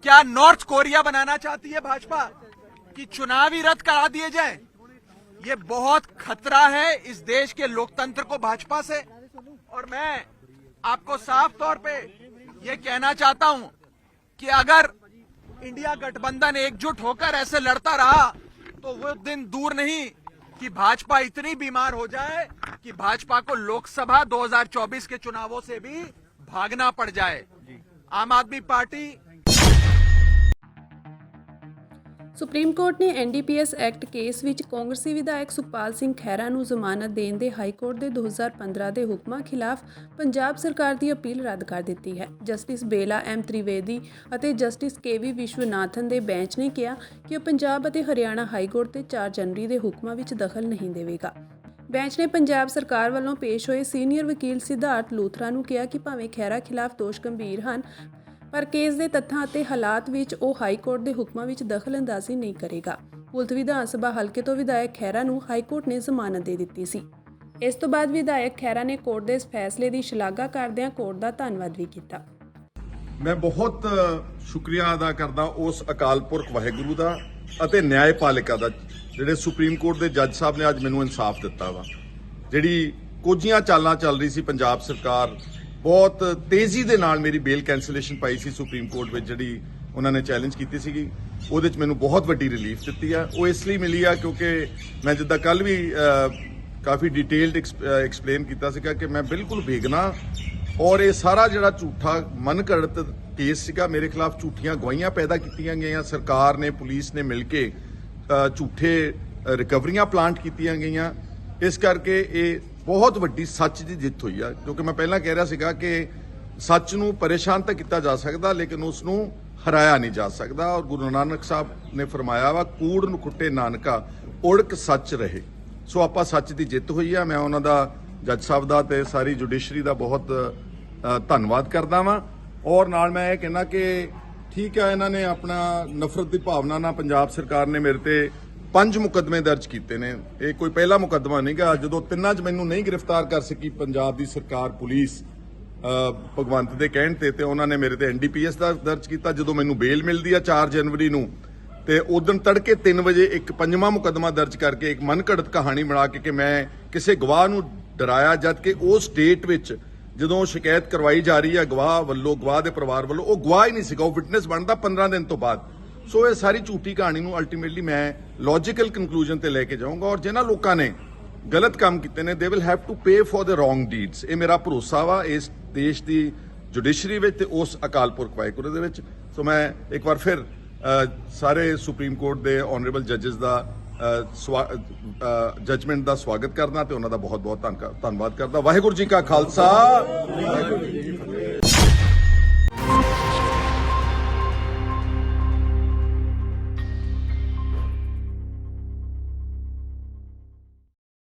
क्या नॉर्थ कोरिया बनाना चाहती है भाजपा कि चुनाव ही रद्द करा दिए जाए? ये बहुत खतरा है इस देश के लोकतंत्र को भाजपा से। और मैं आपको साफ तौर पे ये कहना चाहता हूं कि अगर इंडिया गठबंधन एकजुट होकर ऐसे लड़ता रहा तो वो दिन दूर नहीं कि भाजपा इतनी बीमार हो जाए कि भाजपा को लोकसभा 2024 के चुनावों से भी भागना पड़ जाए। आम आदमी पार्टी ਸੁਪਰੀਮ ਕੋਰਟ ਨੇ ਐਨਡੀਪੀਐਸ ਐਕਟ ਕੇਸ ਵਿੱਚ ਕਾਂਗਰਸੀ ਵਿਧਾਇਕ ਸੁਖਪਾਲ ਸਿੰਘ ਖਹਿਰਾ ਨੂੰ ਜ਼ਮਾਨਤ ਦੇਣ ਦੇ ਹਾਈ ਕੋਰਟ ਦੇ 2015 ਦੇ ਹੁਕਮਾਂ ਖਿਲਾਫ ਪੰਜਾਬ ਸਰਕਾਰ ਦੀ ਅਪੀਲ ਰੱਦ ਕਰ ਦਿੱਤੀ ਹੈ। ਜਸਟਿਸ ਬੇਲਾ ਐਮ ਤ੍ਰਿਵੇਦੀ ਅਤੇ ਜਸਟਿਸ ਕੇਵੀ ਵਿਸ਼ਵਨਾਥਨ ਦੇ ਬੈਂਚ ਨੇ ਕਿਹਾ ਕਿ ਉਹ ਪੰਜਾਬ ਅਤੇ ਹਰਿਆਣਾ ਹਾਈ ਕੋਰਟ ਦੇ 4 ਜਨਵਰੀ ਦੇ ਹੁਕਮਾਂ ਵਿੱਚ ਦਖਲ ਨਹੀਂ ਦੇਵੇਗਾ। ਬੈਂਚ ਨੇ ਪੰਜਾਬ ਸਰਕਾਰ ਵੱਲੋਂ ਪੇਸ਼ ਹੋਏ ਸੀਨੀਅਰ ਵਕੀਲ ਸਿਧਾਰਥ ਲੂਥਰਾ ਨੂੰ ਕਿਹਾ ਕਿ ਭਾਵੇਂ ਖਹਿਰਾ ਖਿਲਾਫ ਦੋਸ਼ ਗੰਭੀਰ ਹਨ ਪਰ ਕੇਸ ਦੇ ਤੱਥਾਂ ਅਤੇ ਹਾਲਾਤ ਵਿੱਚ ਉਹ ਹਾਈ ਕੋਰਟ ਦੇ ਹੁਕਮਾਂ ਵਿੱਚ ਦਖਲਅੰਦਾਜ਼ੀ ਨਹੀਂ ਕਰੇਗਾ। ਪੁਲਤ ਵਿਧਾਨ ਸਭਾ ਹਲਕੇ ਤੋਂ ਵਿਧਾਇਕ ਖਹਿਰਾ ਨੂੰ ਹਾਈ ਕੋਰਟ ਨੇ ਜ਼ਮਾਨਤ ਦੇ ਦਿੱਤੀ ਸੀ। ਇਸ ਤੋਂ ਬਾਅਦ ਵਿਧਾਇਕ ਖਹਿਰਾ ਨੇ ਕੋਰਟ ਦੇ ਇਸ ਫੈਸਲੇ ਦੀ ਸ਼ਲਾਘਾ ਕਰਦਿਆਂ ਕੋਰਟ ਦਾ ਧੰਨਵਾਦ ਵੀ ਕੀਤਾ। ਮੈਂ ਬਹੁਤ ਸ਼ੁਕਰੀਆ ਅਦਾ ਕਰਦਾ ਉਸ ਅਕਾਲ ਪੁਰਖ ਵਾਹਿਗੁਰੂ ਦਾ ਅਤੇ ਨਿਆਂਪਾਲਿਕਾ ਦਾ ਜਿਹੜੇ ਸੁਪਰੀਮ ਕੋਰਟ ਦੇ ਜੱਜ ਸਾਹਿਬ ਨੇ ਅੱਜ ਮੈਨੂੰ ਇਨਸਾਫ ਦਿੱਤਾ ਵਾ। ਜਿਹੜੀ ਕੋਝੀਆਂ ਚਾਲਾਂ ਚੱਲ ਰਹੀ ਸੀ ਪੰਜਾਬ ਸਰਕਾਰ ਬਹੁਤ ਤੇਜ਼ੀ ਦੇ ਨਾਲ ਮੇਰੀ ਬੇਲ ਕੈਂਸਲੇਸ਼ਨ ਪਾਈ ਸੀ ਸੁਪਰੀਮ ਕੋਰਟ ਵਿੱਚ, ਜਿਹੜੀ ਉਹਨਾਂ ਨੇ ਚੈਲੰਜ ਕੀਤੀ ਸੀਗੀ, ਉਹਦੇ 'ਚ ਮੈਨੂੰ ਬਹੁਤ ਵੱਡੀ ਰਿਲੀਫ ਦਿੱਤੀ ਆ। ਉਹ ਇਸ ਲਈ ਮਿਲੀ ਆ ਕਿਉਂਕਿ ਮੈਂ ਜਿੱਦਾਂ ਕੱਲ ਵੀ ਕਾਫੀ ਡਿਟੇਲਡ ਐਕਸਪਲੇਨ ਕੀਤਾ ਸੀਗਾ ਕਿ ਮੈਂ ਬਿਲਕੁਲ ਬੇਗੁਨਾਹ ਔਰ ਇਹ ਸਾਰਾ ਜਿਹੜਾ ਝੂਠਾ ਮਨਘੜਤ ਕੇਸ ਸੀਗਾ, ਮੇਰੇ ਖਿਲਾਫ ਝੂਠੀਆਂ ਗਵਾਹੀਆਂ ਪੈਦਾ ਕੀਤੀਆਂ ਗਈਆਂ, ਸਰਕਾਰ ਨੇ ਪੁਲਿਸ ਨੇ ਮਿਲ ਕੇ ਝੂਠੇ ਰਿਕਵਰੀਆਂ ਪਲਾਂਟ ਕੀਤੀਆਂ ਗਈਆਂ। ਇਸ ਕਰਕੇ ਇਹ ਬਹੁਤ ਵੱਡੀ ਸੱਚ ਦੀ ਜਿੱਤ ਹੋਈ ਆ। ਕਿਉਂਕਿ ਮੈਂ ਪਹਿਲਾਂ ਕਹਿ ਰਿਹਾ ਸੀਗਾ ਕਿ ਸੱਚ ਨੂੰ ਪਰੇਸ਼ਾਨ ਤਾਂ ਕੀਤਾ ਜਾ ਸਕਦਾ ਲੇਕਿਨ ਉਸ ਨੂੰ ਹਰਾਇਆ ਨਹੀਂ ਜਾ ਸਕਦਾ। ਔਰ ਗੁਰੂ ਨਾਨਕ ਸਾਹਿਬ ਨੇ ਫਰਮਾਇਆ ਵਾ ਕੂੜ ਨੂੰ ਕੁੱਟੇ ਨਾਨਕਾ ਉੜਕ ਸੱਚ ਰਹੇ। ਸੋ ਆਪਾਂ ਸੱਚ ਦੀ ਜਿੱਤ ਹੋਈ ਆ। ਮੈਂ ਉਹਨਾਂ ਦਾ ਜੱਜ ਸਾਹਿਬ ਦਾ ਤੇ ਸਾਰੀ ਜੁਡੀਸ਼ਰੀ ਦਾ ਬਹੁਤ ਧੰਨਵਾਦ ਕਰਦਾ ਵਾਂ। ਔਰ ਨਾਲ ਮੈਂ ਇਹ ਕਹਿਣਾ ਕਿ ਠੀਕ ਆ, ਇਹਨਾਂ ਨੇ ਆਪਣਾ ਨਫ਼ਰਤ ਦੀ ਭਾਵਨਾ ਨਾਲ ਪੰਜਾਬ ਸਰਕਾਰ ਨੇ ਮੇਰੇ ਤੇ 5 ਮੁਕੱਦਮੇ ਦਰਜ ਕੀਤੇ ਨੇ। ਇਹ ਕੋਈ ਪਹਿਲਾ ਮੁਕੱਦਮਾ ਨਹੀਂਗਾ। ਜਦੋਂ ਤਿੰਨਾਂ 'ਚ ਮੈਨੂੰ ਨਹੀਂ ਗ੍ਰਿਫਤਾਰ ਕਰ ਸਕੀ ਪੰਜਾਬ ਦੀ ਸਰਕਾਰ ਪੁਲਿਸ ਭਗਵੰਤ ਦੇ ਕਹਿਣ ਤੇ ਉਹਨਾਂ ਨੇ ਮੇਰੇ ਤੇ ਐਨਡੀਪੀਐਸ ਦਾ ਦਰਜ ਕੀਤਾ। ਜਦੋਂ ਮੈਨੂੰ ਬੇਲ ਮਿਲਦੀ ਆ 4 ਜਨਵਰੀ ਨੂੰ ਤੇ ਉਦੋਂ ਤੜਕੇ 3 ਵਜੇ ਇੱਕ 5ਵਾਂ ਮੁਕੱਦਮਾ ਦਰਜ ਕਰਕੇ ਇੱਕ ਮਨਘੜਤ ਕਹਾਣੀ ਬਣਾ ਕੇ ਕਿ ਮੈਂ ਕਿਸੇ ਗਵਾਹ ਨੂੰ ਡਰਾਇਆ, ਜਦ ਕਿ ਉਸ ਡੇਟ ਵਿੱਚ ਜਦੋਂ ਸ਼ਿਕਾਇਤ ਕਰਵਾਈ ਜਾ ਰਹੀ ਹੈ ਗਵਾਹ ਵੱਲੋਂ, ਗਵਾਹ ਦੇ ਪਰਿਵਾਰ ਵੱਲੋਂ, ਉਹ ਗਵਾਹ ਹੀ ਨਹੀਂ ਸੀਗਾ, ਉਹ ਵਿਟਨੈਸ ਬਣਦਾ 15 ਦਿਨ ਤੋਂ ਬਾਅਦ। ਸੋ ਇਹ ਸਾਰੀ ਝੂਠੀ ਕਹਾਣੀ ਨੂੰ ਅਲਟੀਮੇਟਲੀ ਮੈਂ ਲੌਜੀਕਲ ਕਨਕਲੂਜਨ ਤੇ ਲੈ ਕੇ ਜਾਊਂਗਾ, ਔਰ ਜਿਨ੍ਹਾਂ ਲੋਕਾਂ ਨੇ ਗਲਤ ਕੰਮ ਕੀਤੇ ਨੇ they will have to pay for the wrong deeds. ਇਹ ਮੇਰਾ ਭਰੋਸਾ ਵਾ ਇਸ ਦੇਸ਼ ਦੀ ਜੁਡੀਸ਼ਰੀ ਵਿੱਚ ਤੇ ਉਸ ਅਕਾਲ ਪੁਰਖ ਵਾਹਿਗੁਰੂ ਦੇ ਵਿੱਚ। ਸੋ ਮੈਂ ਇੱਕ ਵਾਰ ਫਿਰ ਸਾਰੇ ਸੁਪਰੀਮ ਕੋਰਟ ਦੇ ਆਨਰੇਬਲ ਜੱਜਸ ਦਾ ਜਜਮੈਂਟ ਦਾ ਸਵਾਗਤ ਕਰਦਾ ਤੇ ਉਹਨਾਂ ਦਾ ਬਹੁਤ ਬਹੁਤ ਧੰਨਵਾਦ ਕਰਦਾ। ਵਾਹਿਗੁਰੂ ਜੀ ਕਾ ਖਾਲਸਾ, ਵਾਹਿਗੁਰੂ ਜੀ ਕੀ ਫਤਿਹ।